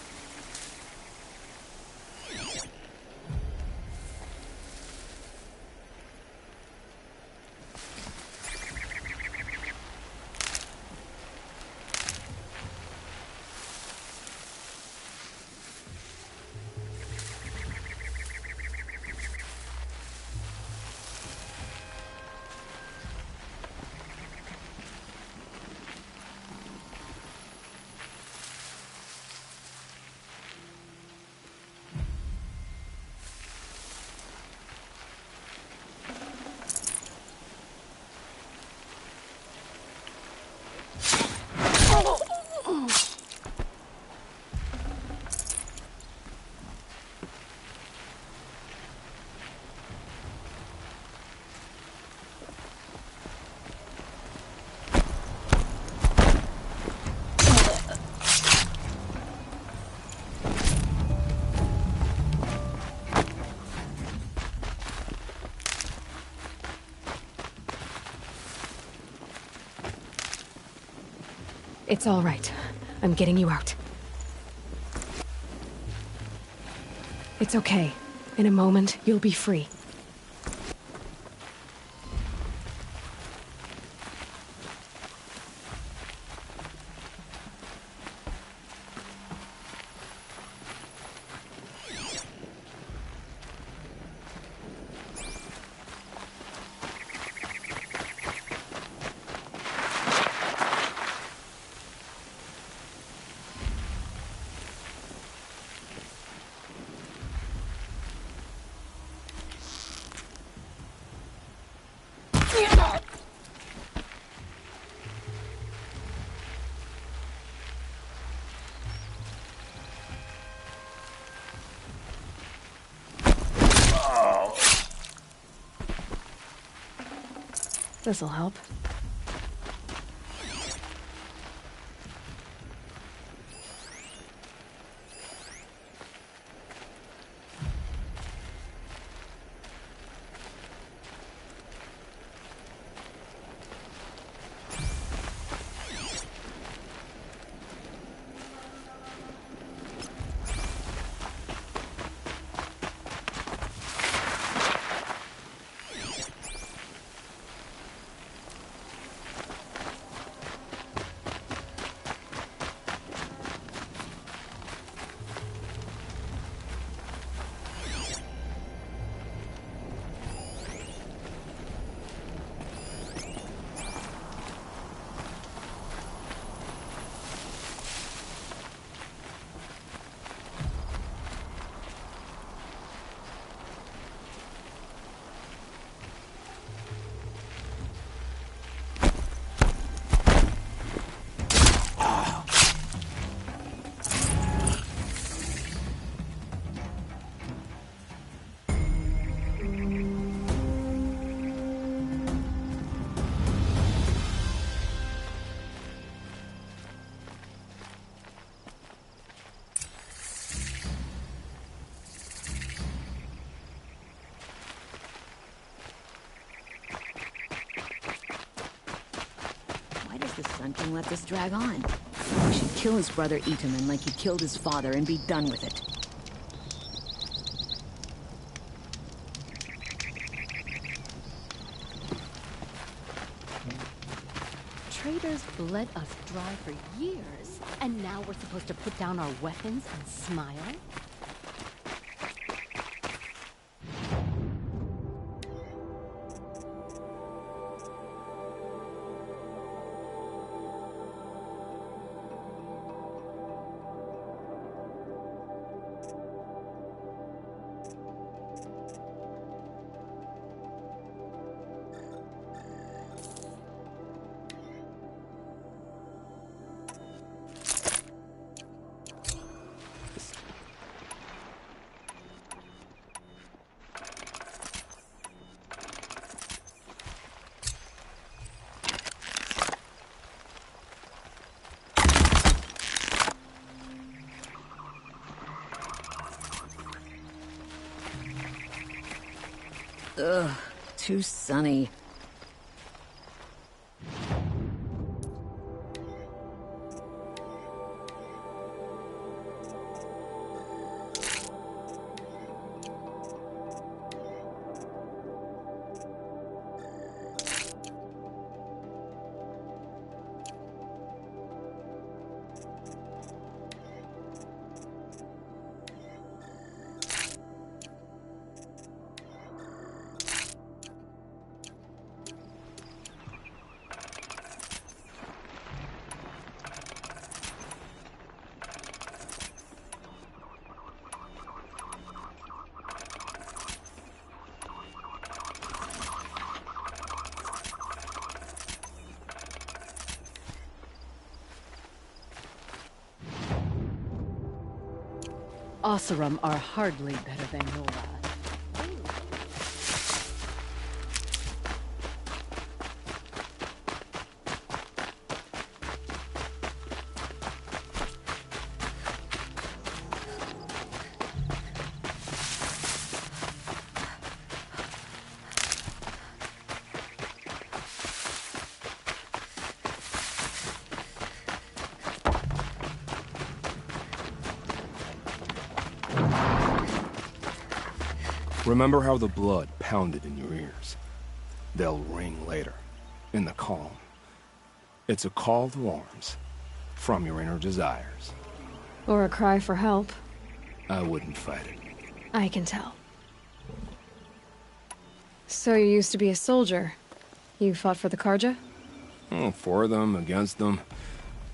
It's all right. I'm getting you out. It's okay. In a moment, you'll be free. This'll help. The Sun King let this drag on. He should kill his brother Itaman like he killed his father and be done with it. Traitors bled us dry for years, and now we're supposed to put down our weapons and smile? Ugh, too sunny. Oseram are hardly better than Nora. Remember how the blood pounded in your ears? They'll ring later, in the calm. It's a call to arms, from your inner desires. Or a cry for help. I wouldn't fight it. I can tell. So you used to be a soldier. You fought for the Karja? For them, against them.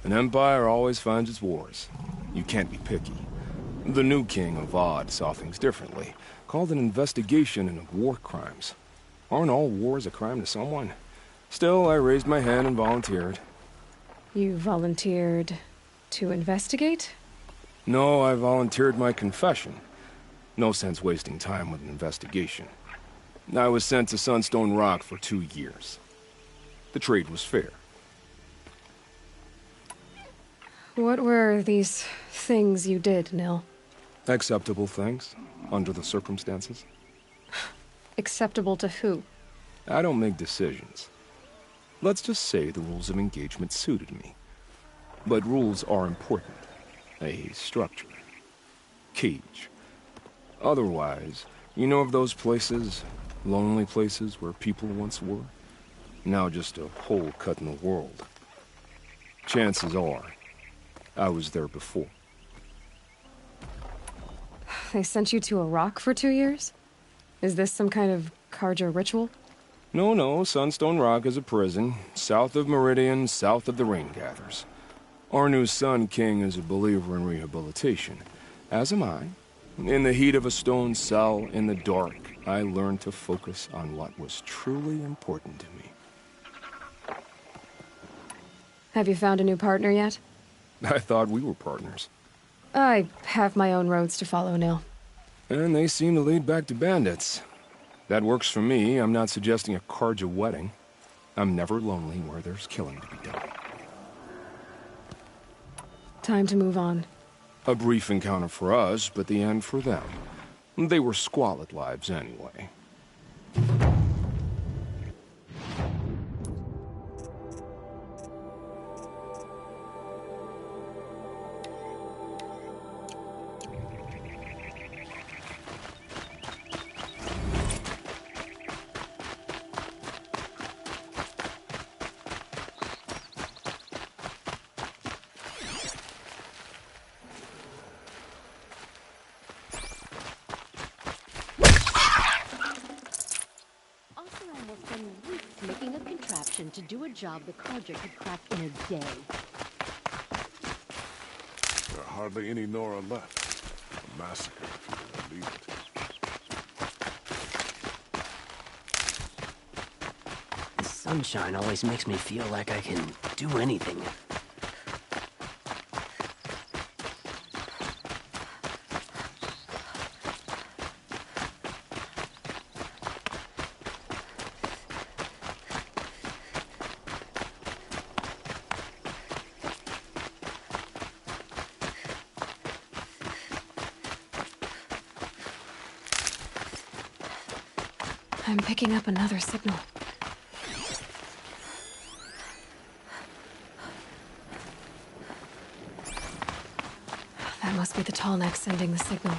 An empire always finds its wars. You can't be picky. The new king of Odd saw things differently. Called an investigation into war crimes. Aren't all wars a crime to someone? Still, I raised my hand and volunteered. You volunteered to investigate? No, I volunteered my confession. No sense wasting time with an investigation. I was sent to Sunstone Rock for 2 years. The trade was fair. What were these things you did, Nil? Acceptable things, under the circumstances. Acceptable to who? I don't make decisions. Let's just say the rules of engagement suited me. But rules are important. A structure. Cage. Otherwise, you know of those places, lonely places where people once were? Now just a hole cut in the world. Chances are, I was there before. They sent you to a rock for 2 years? Is this some kind of Karja ritual? No, Sunstone Rock is a prison, south of Meridian, south of the Raingathers. Our new Sun King is a believer in rehabilitation, as am I. In the heat of a stone cell, in the dark, I learned to focus on what was truly important to me. Have you found a new partner yet? I thought we were partners. I have my own roads to follow, Nil. And they seem to lead back to bandits. That works for me. I'm not suggesting a Karja wedding. I'm never lonely where there's killing to be done. Time to move on. A brief encounter for us, but the end for them. They were squalid lives anyway. position to do a job the Carja could crack in a day. There are hardly any Nora left. A massacre, if you can believe it. The sunshine always makes me feel like I can do anything. I'm picking up another signal. That must be the tall neck sending the signal.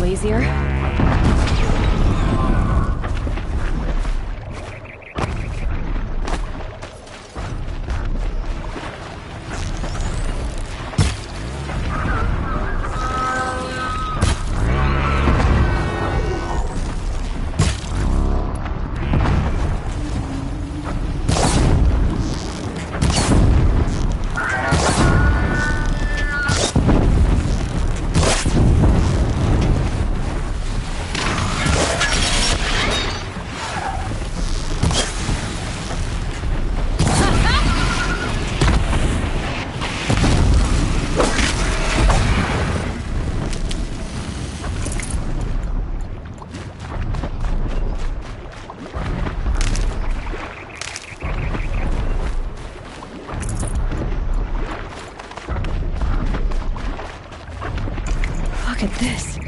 Easier. Look at this.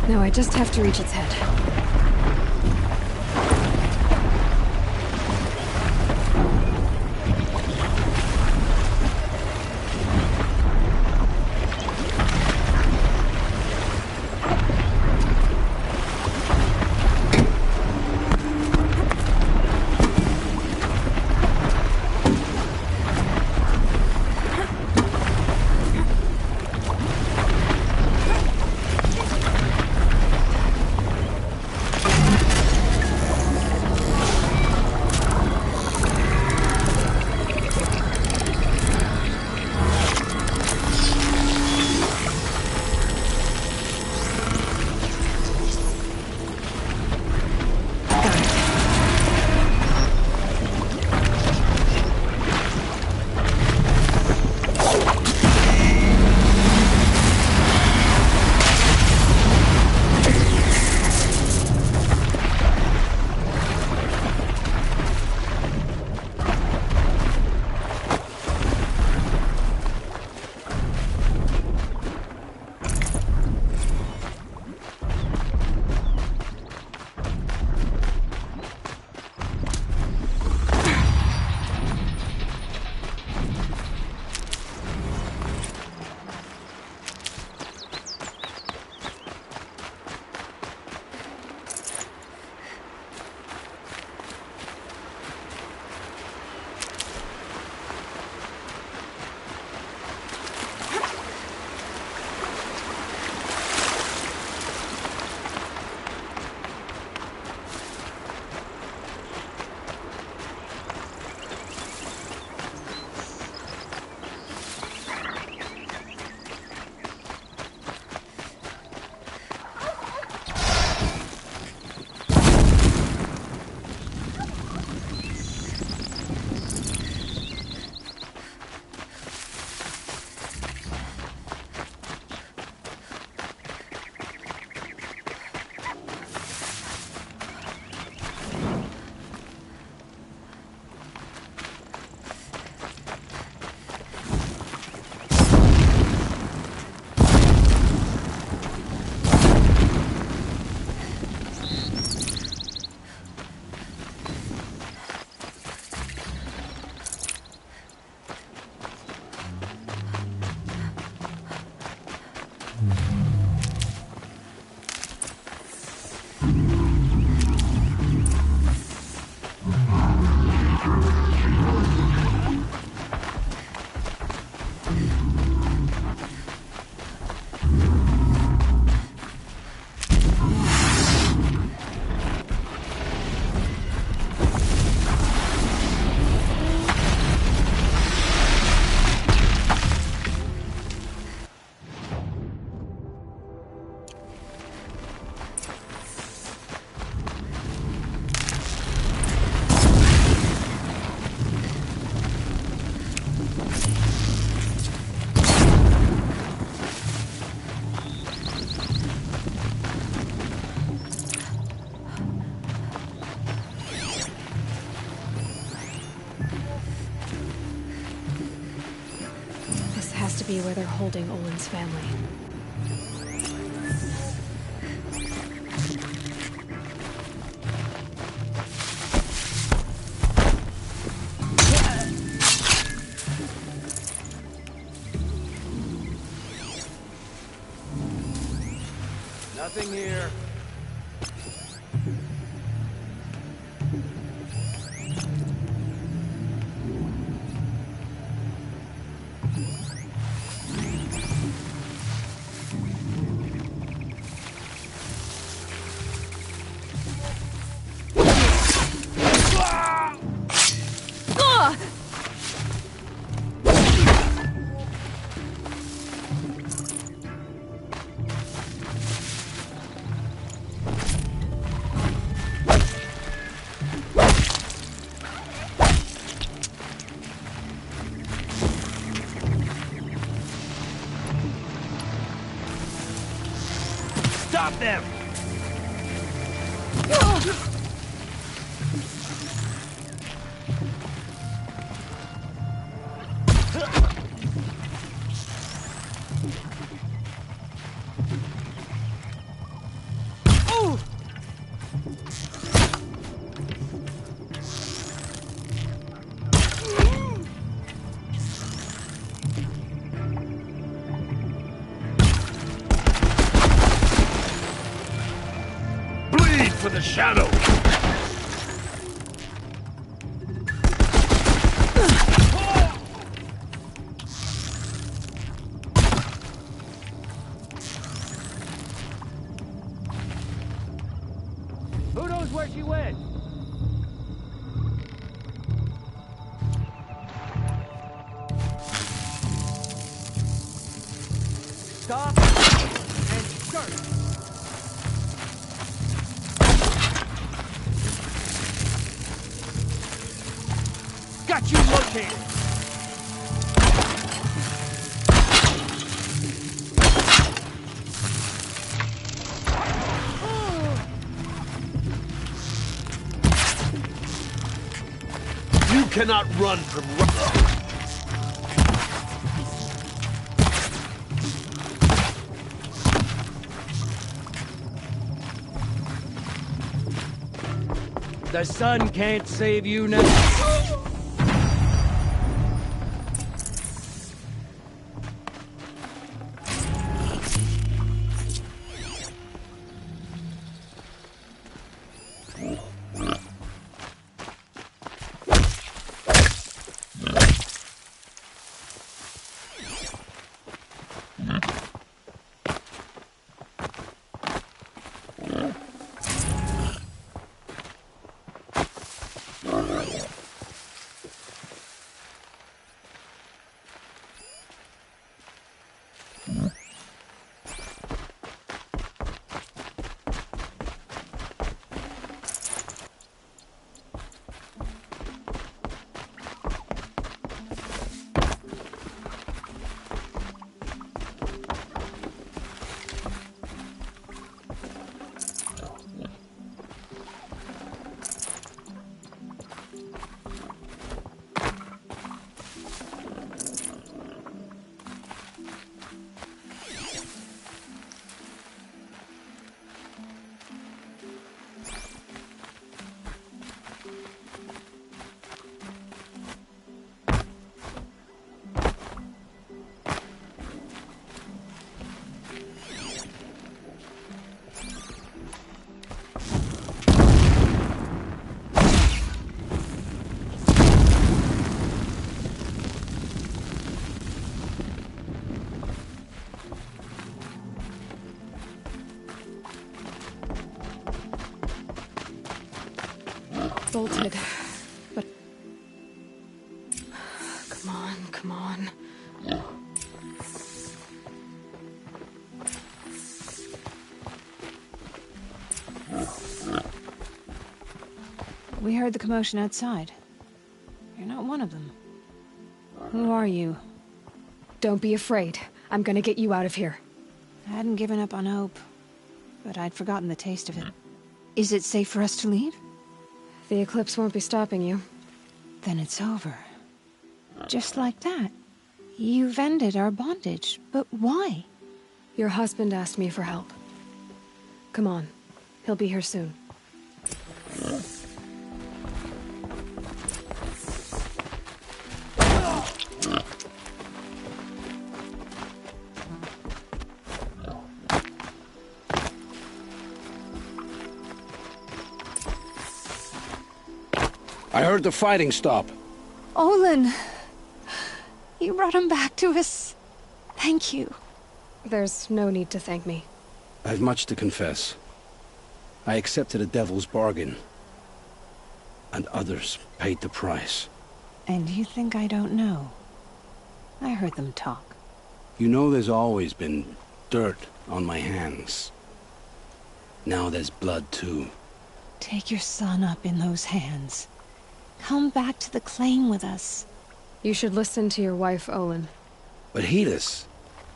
Now I just have to reach its head. Be where they're holding Olin's family. Nothing here. Stop them! in the shadows. Who knows where she went? Stop and search. Got you located. You cannot run from... The sun can't save you now. Bolted. But... Come on, come on. We heard the commotion outside. You're not one of them. Who are you? Don't be afraid. I'm gonna get you out of here. I hadn't given up on hope, but I'd forgotten the taste of it. Is it safe for us to leave? The eclipse won't be stopping you. Then it's over. Just like that. You've ended our bondage, but why? Your husband asked me for help. Come on. He'll be here soon. I heard the fighting stop. Olin! You brought him back to us. Thank you. There's no need to thank me. I've much to confess. I accepted a devil's bargain. And others paid the price. And you think I don't know? I heard them talk. You know there's always been dirt on my hands. Now there's blood too. Take your son up in those hands. Come back to the claim with us. You should listen to your wife, Olin. But Helis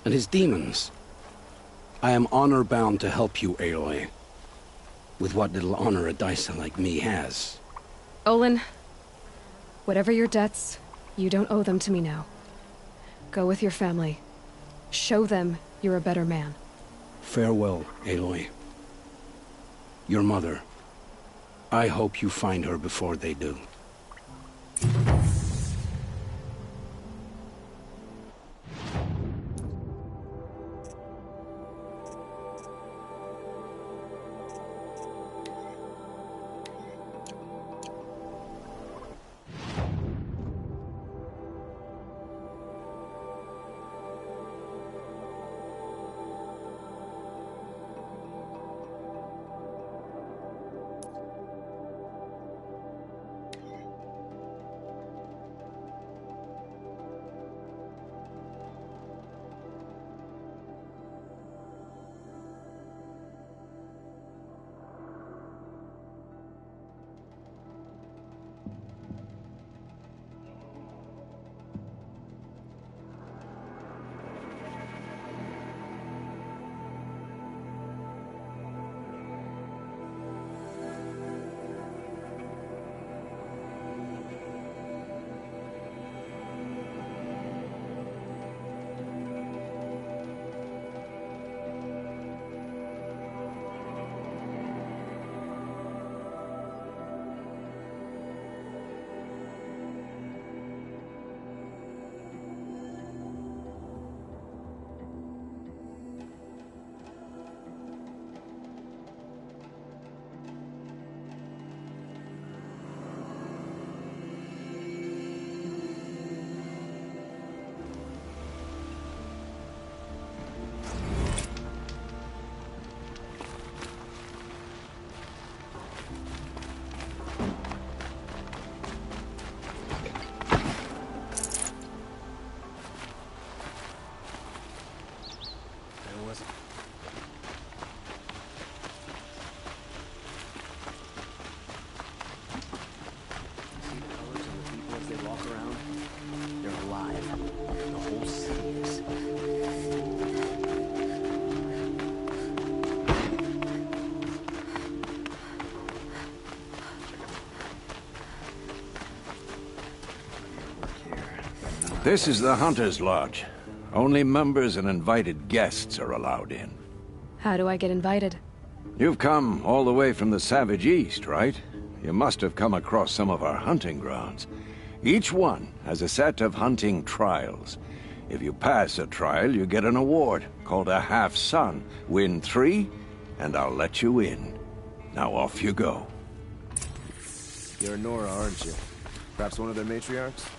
and his demons. I am honor-bound to help you, Aloy. With what little honor a dicer like me has. Olin, whatever your debts, you don't owe them to me now. Go with your family. Show them you're a better man. Farewell, Aloy. Your mother. I hope you find her before they do. alive. The whole city is. This is the Hunter's Lodge. Only members and invited guests are allowed in. How do I get invited? You've come all the way from the Savage East, right? You must have come across some of our hunting grounds. Each one has a set of hunting trials. If you pass a trial, you get an award called a half-sun. Win 3, and I'll let you in. Now off you go. You're Nora, aren't you? Perhaps one of their matriarchs?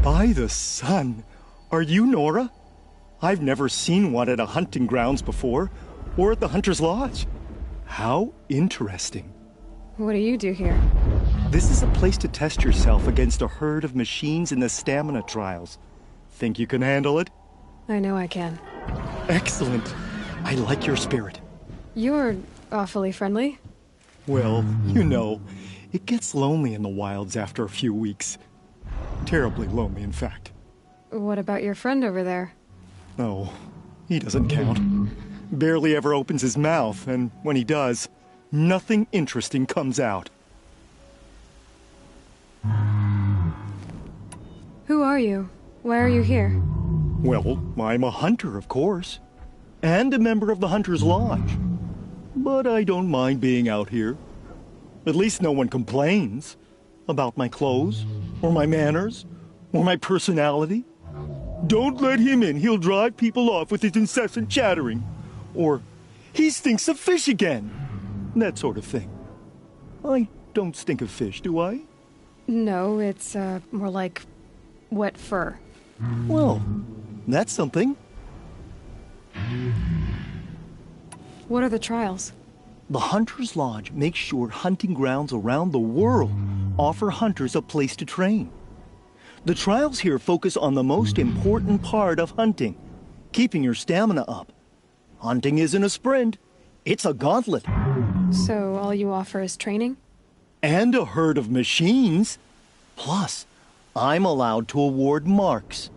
By the sun! Are you Nora? I've never seen one at a hunting grounds before, or at the Hunter's Lodge. How interesting. What do you do here? This is a place to test yourself against a herd of machines in the stamina trials. Think you can handle it? I know I can. Excellent. I like your spirit. You're awfully friendly. Well, you know, it gets lonely in the wilds after a few weeks. Terribly lonely, in fact. What about your friend over there? Oh, he doesn't count. Barely ever opens his mouth, and when he does, nothing interesting comes out. Who are you? Why are you here? Well, I'm a hunter, of course. And a member of the Hunter's Lodge. But I don't mind being out here. At least no one complains about my clothes, or my manners, or my personality. Don't let him in, he'll drive people off with his incessant chattering. Or, he stinks of fish again. That sort of thing. I don't stink of fish, do I? No, it's, more like wet fur. Well, that's something. What are the trials? The Hunter's Lodge makes sure hunting grounds around the world offer hunters a place to train. The trials here focus on the most important part of hunting, keeping your stamina up. Hunting isn't a sprint, it's a gauntlet. So all you offer is training? And a herd of machines. Plus, I'm allowed to award marks.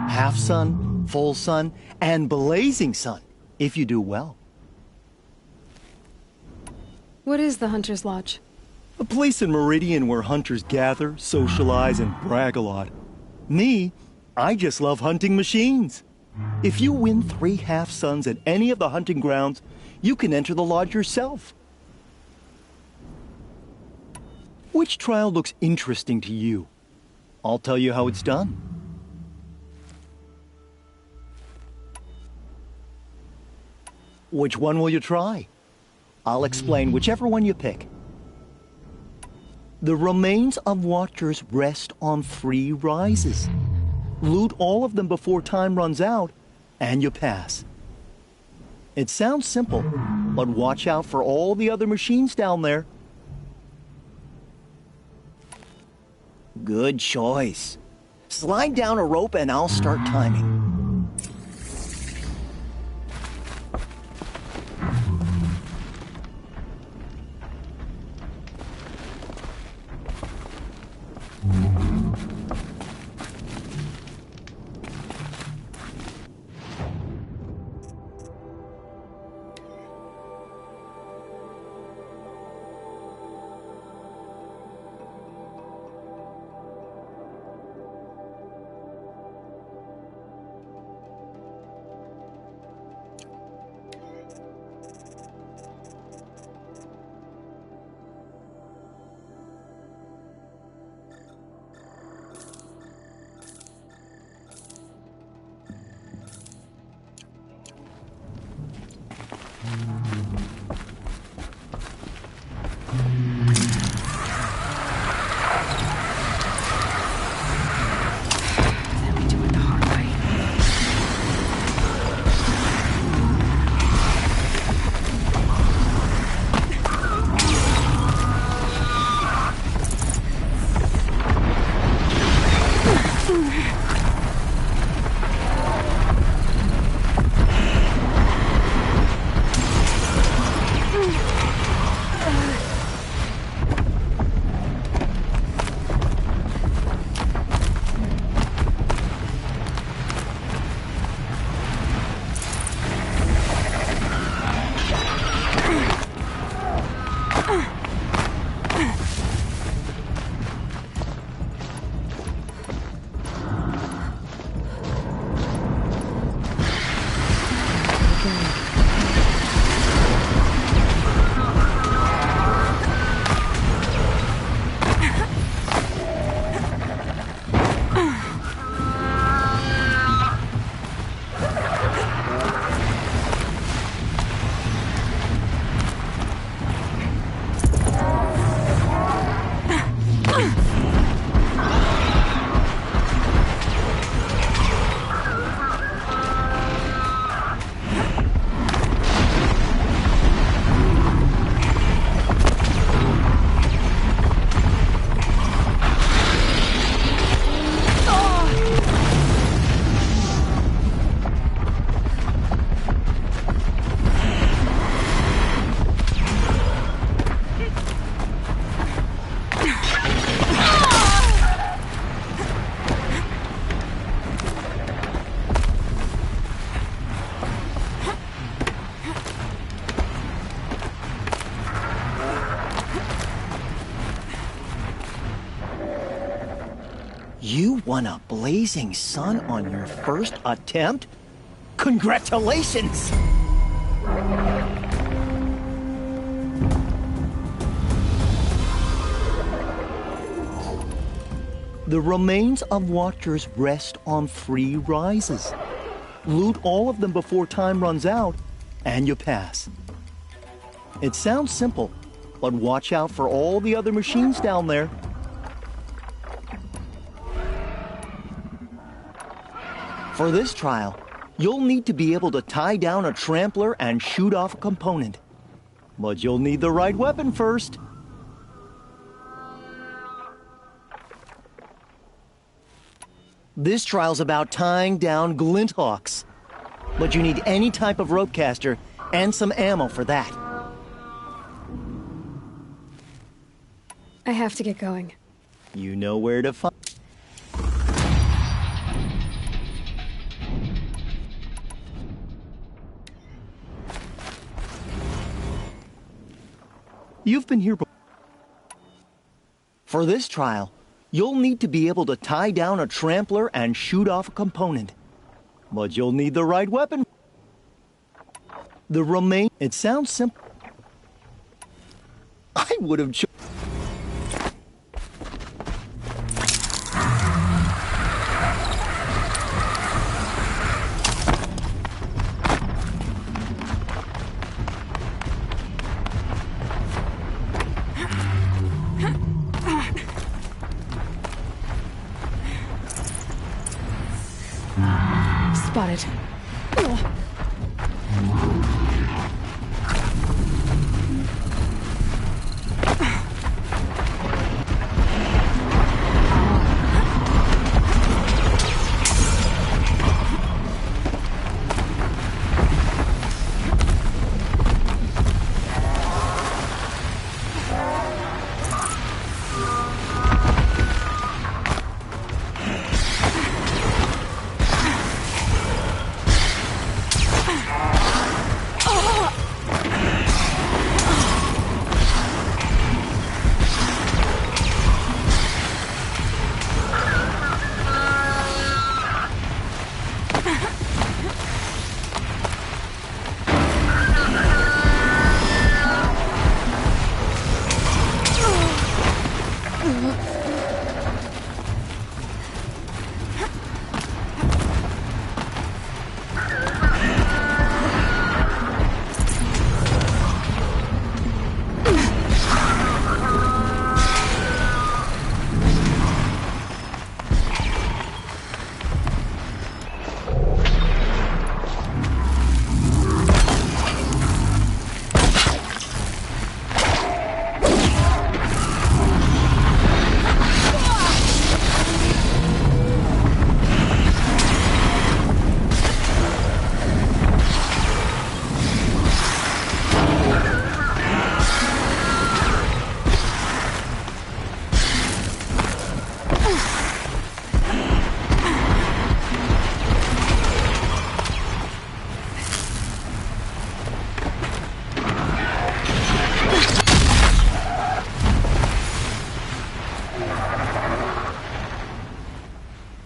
Half sun, full sun, and blazing sun, if you do well. What is the Hunter's Lodge? A place in Meridian where hunters gather, socialize, and brag a lot. Me, I just love hunting machines. If you win 3 half suns at any of the hunting grounds, you can enter the lodge yourself. Which trial looks interesting to you? I'll tell you how it's done. Which one will you try? I'll explain whichever one you pick. The remains of Watchers rest on 3 rises. Loot all of them before time runs out, and you pass. It sounds simple, but watch out for all the other machines down there. Good choice. Slide down a rope and I'll start timing. You won a blazing sun on your first attempt? Congratulations! The remains of Watchers rest on 3 rises. Loot all of them before time runs out, and you pass. It sounds simple, but watch out for all the other machines down there. For this trial, you'll need to be able to tie down a trampler and shoot off a component. But you'll need the right weapon first. This trial's about tying down glinthawks. But you need any type of rope caster and some ammo for that. I have to get going. You know where to find... You've been here before. For this trial, you'll need to be able to tie down a trampler and shoot off a component. But you'll need the right weapon. It sounds simple. I would have chosen... Spotted.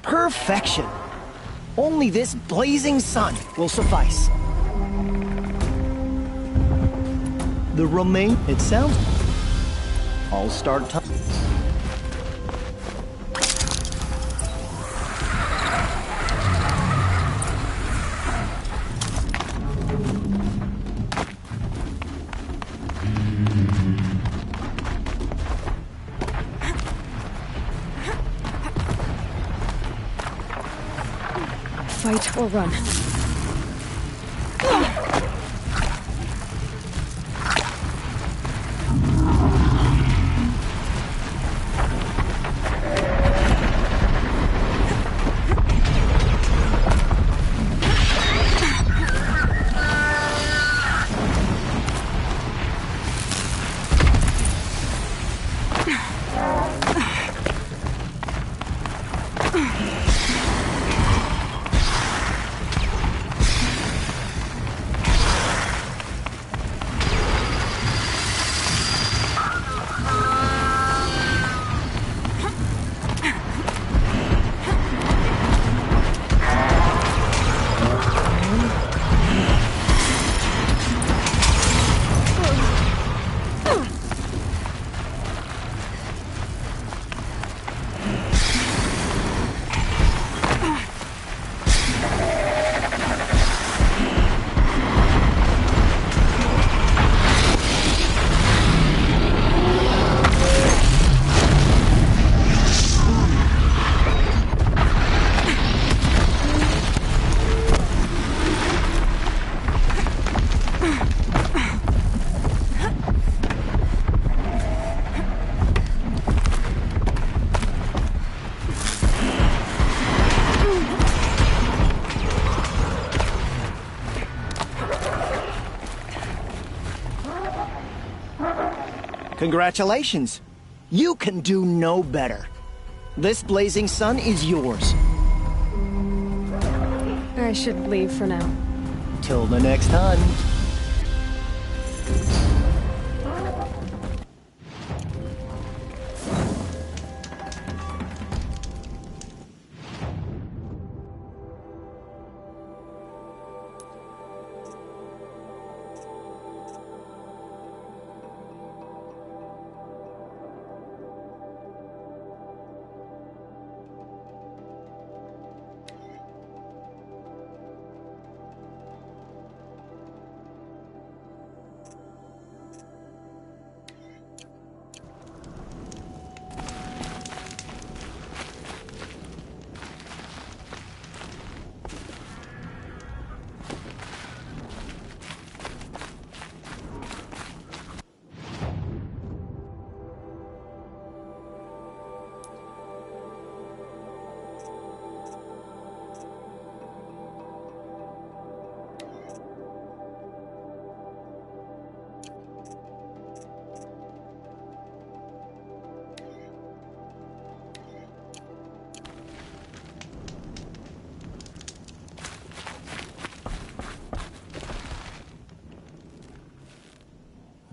Perfection. Only this blazing sun will suffice. It sounds... I'll start time. Fight or run. Congratulations. You can do no better. This blazing sun is yours. I should leave for now. Till the next time.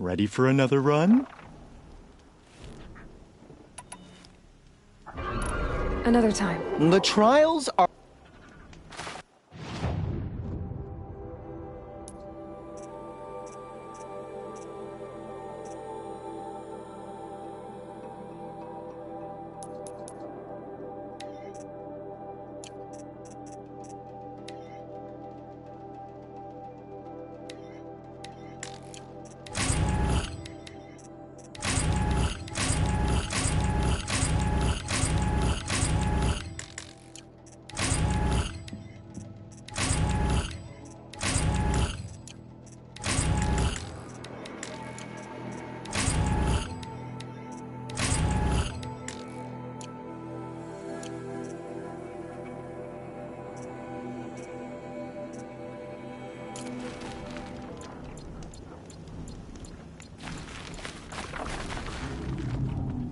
Ready for another run? Another time. The trials are...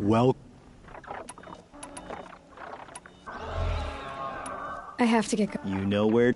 Well, I have to get You know where...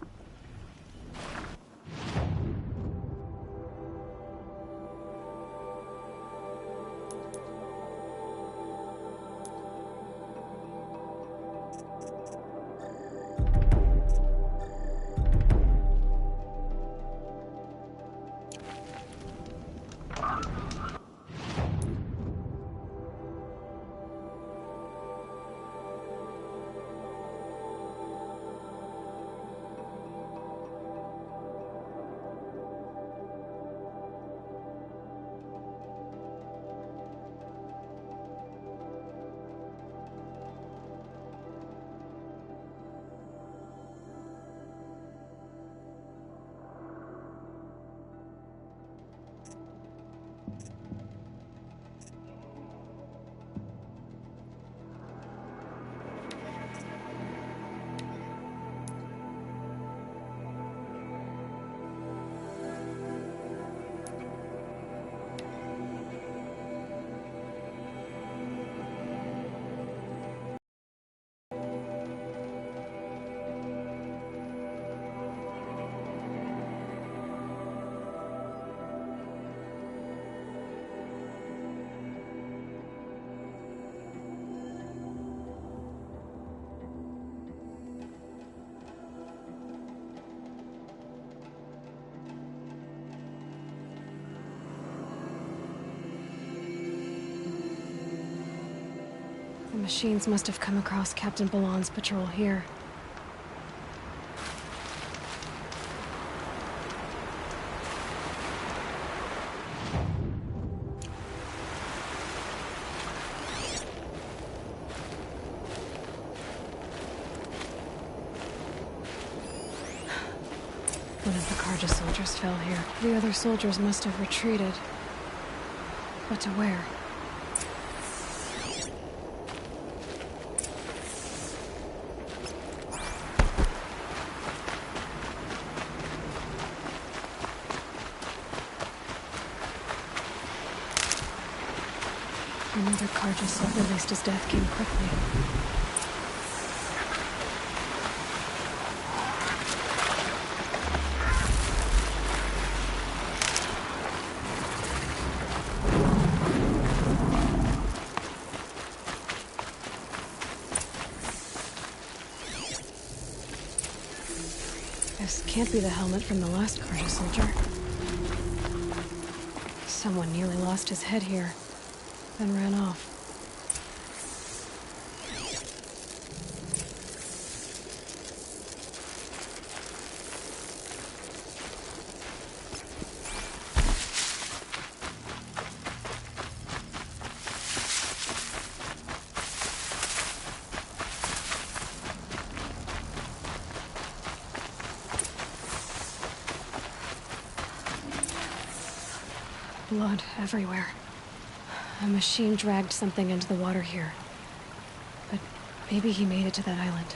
The machines must have come across Captain Ballon's patrol here. One of the Carja soldiers fell here. The other soldiers must have retreated. But to where? Another Cargus released his death came quickly. This can't be the helmet from the last Carja soldier. Someone nearly lost his head here, then ran off. Blood everywhere. A machine dragged something into the water here. But maybe he made it to that island.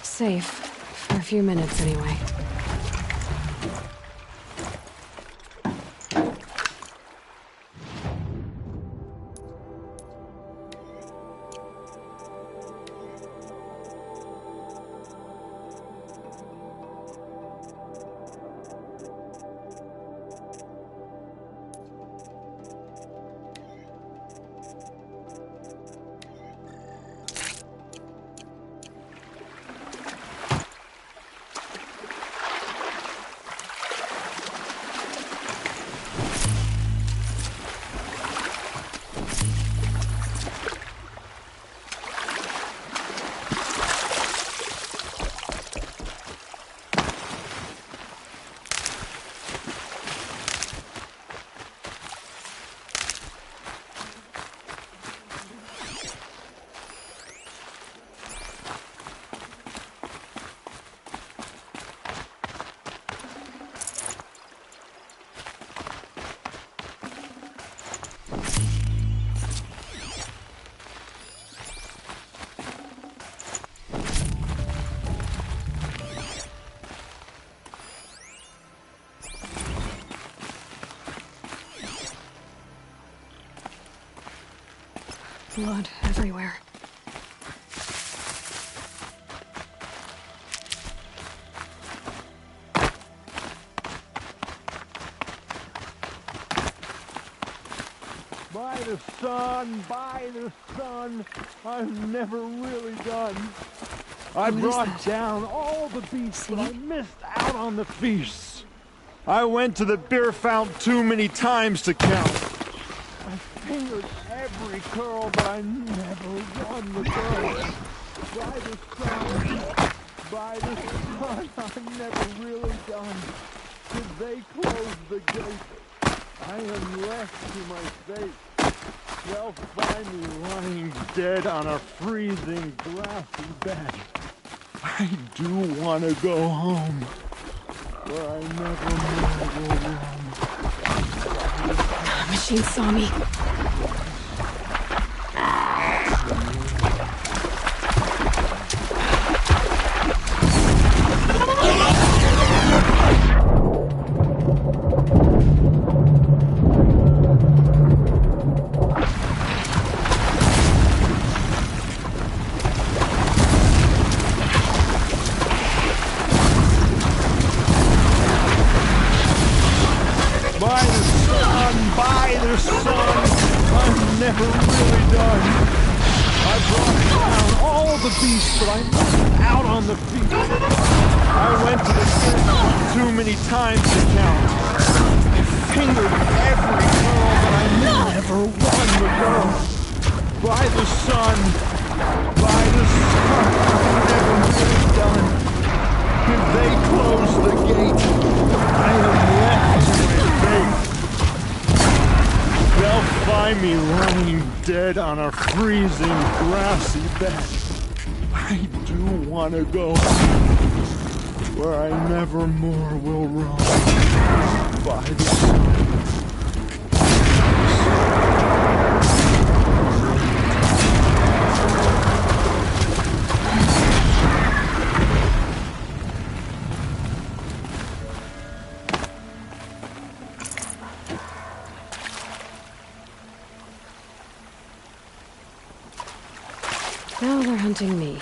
Safe. For a few minutes, anyway. Blood everywhere. By the sun, I'm never really done. I brought down all the beasts, but I missed out on the feasts. I went to the beer fount too many times to count. I fingered every curl, but I never won the girl. By the sun, I'm never really done. Did they close the gate? I am left to my fate. They'll find me lying dead on a freezing grassy bed. I do want to go home, where I never more will roam. Machine saw me. By the sun, I'm never really done. I brought down all the beasts, but I missed out on the feast. I went to the city too many times to count. I fingered every girl, but I never won the girl. By the sun, I'm never really done. If they close the gate, I am left to my fate. They'll find me lying dead on a freezing grassy bed. I do want to go where I never more will roam. By the sun. Now they're hunting me.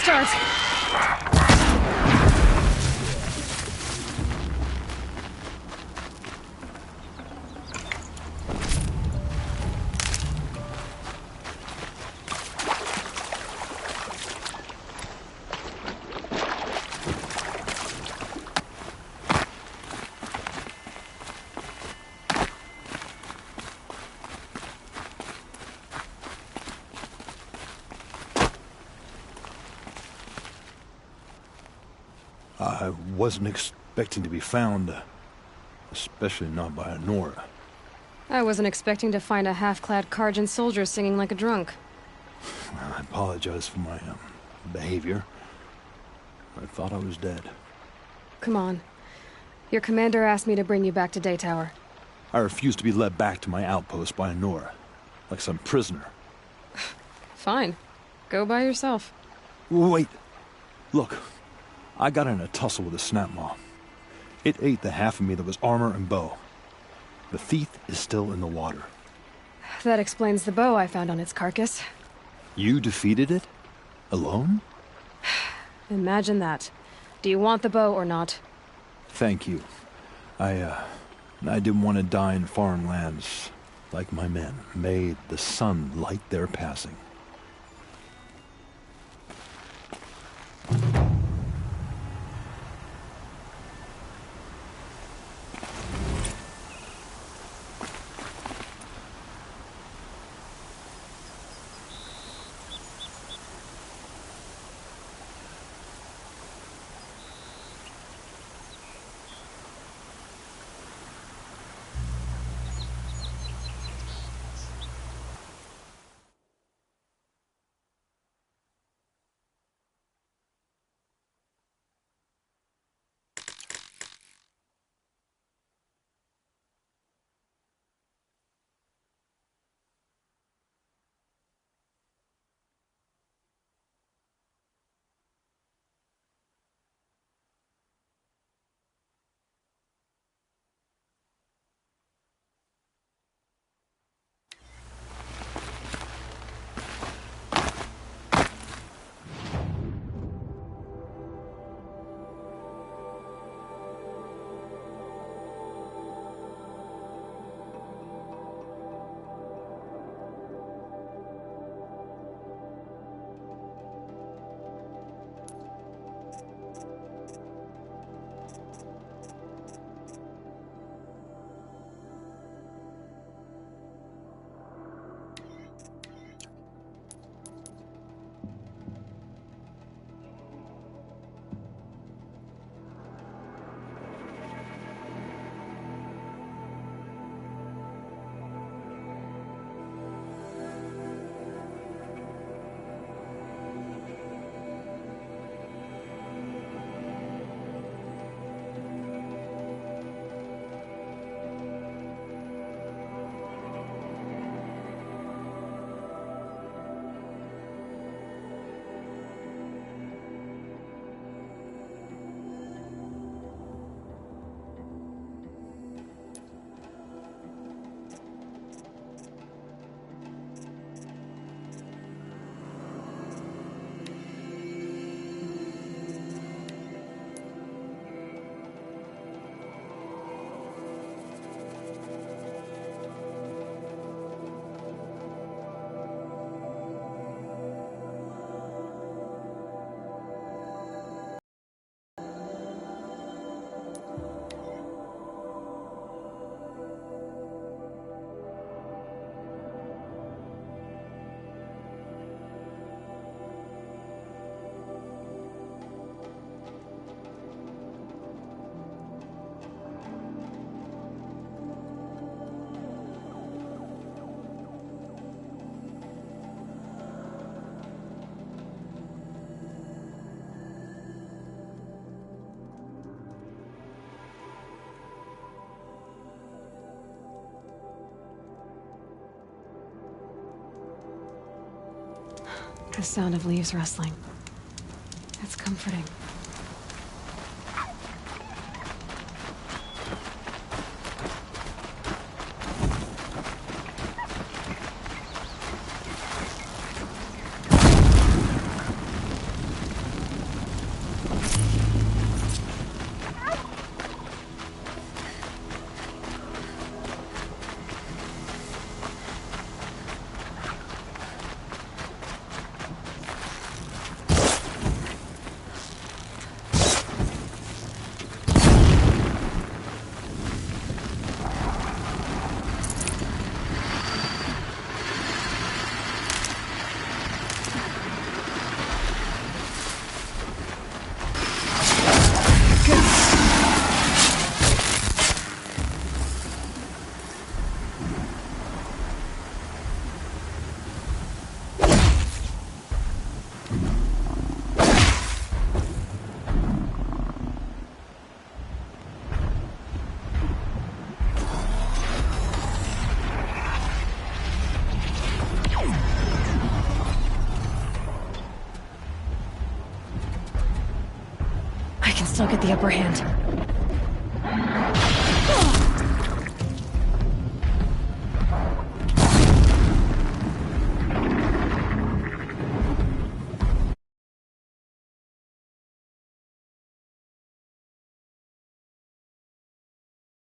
Start. I wasn't expecting to be found, especially not by Honora. I wasn't expecting to find a half-clad Karjan soldier singing like a drunk. I apologize for my behavior. I thought I was dead. Come on. Your commander asked me to bring you back to Daytower. I refused to be led back to my outpost by Honora, like some prisoner. Fine. Go by yourself. Wait. Look. I got in a tussle with a snapmaw. It ate the half of me that was armor and bow. The thief is still in the water. That explains the bow I found on its carcass. You defeated it? Alone? Imagine that. Do you want the bow or not? Thank you. I didn't want to die in foreign lands, like my men. May the sun light their passing. The sound of leaves rustling. It's comforting. I can still get the upper hand.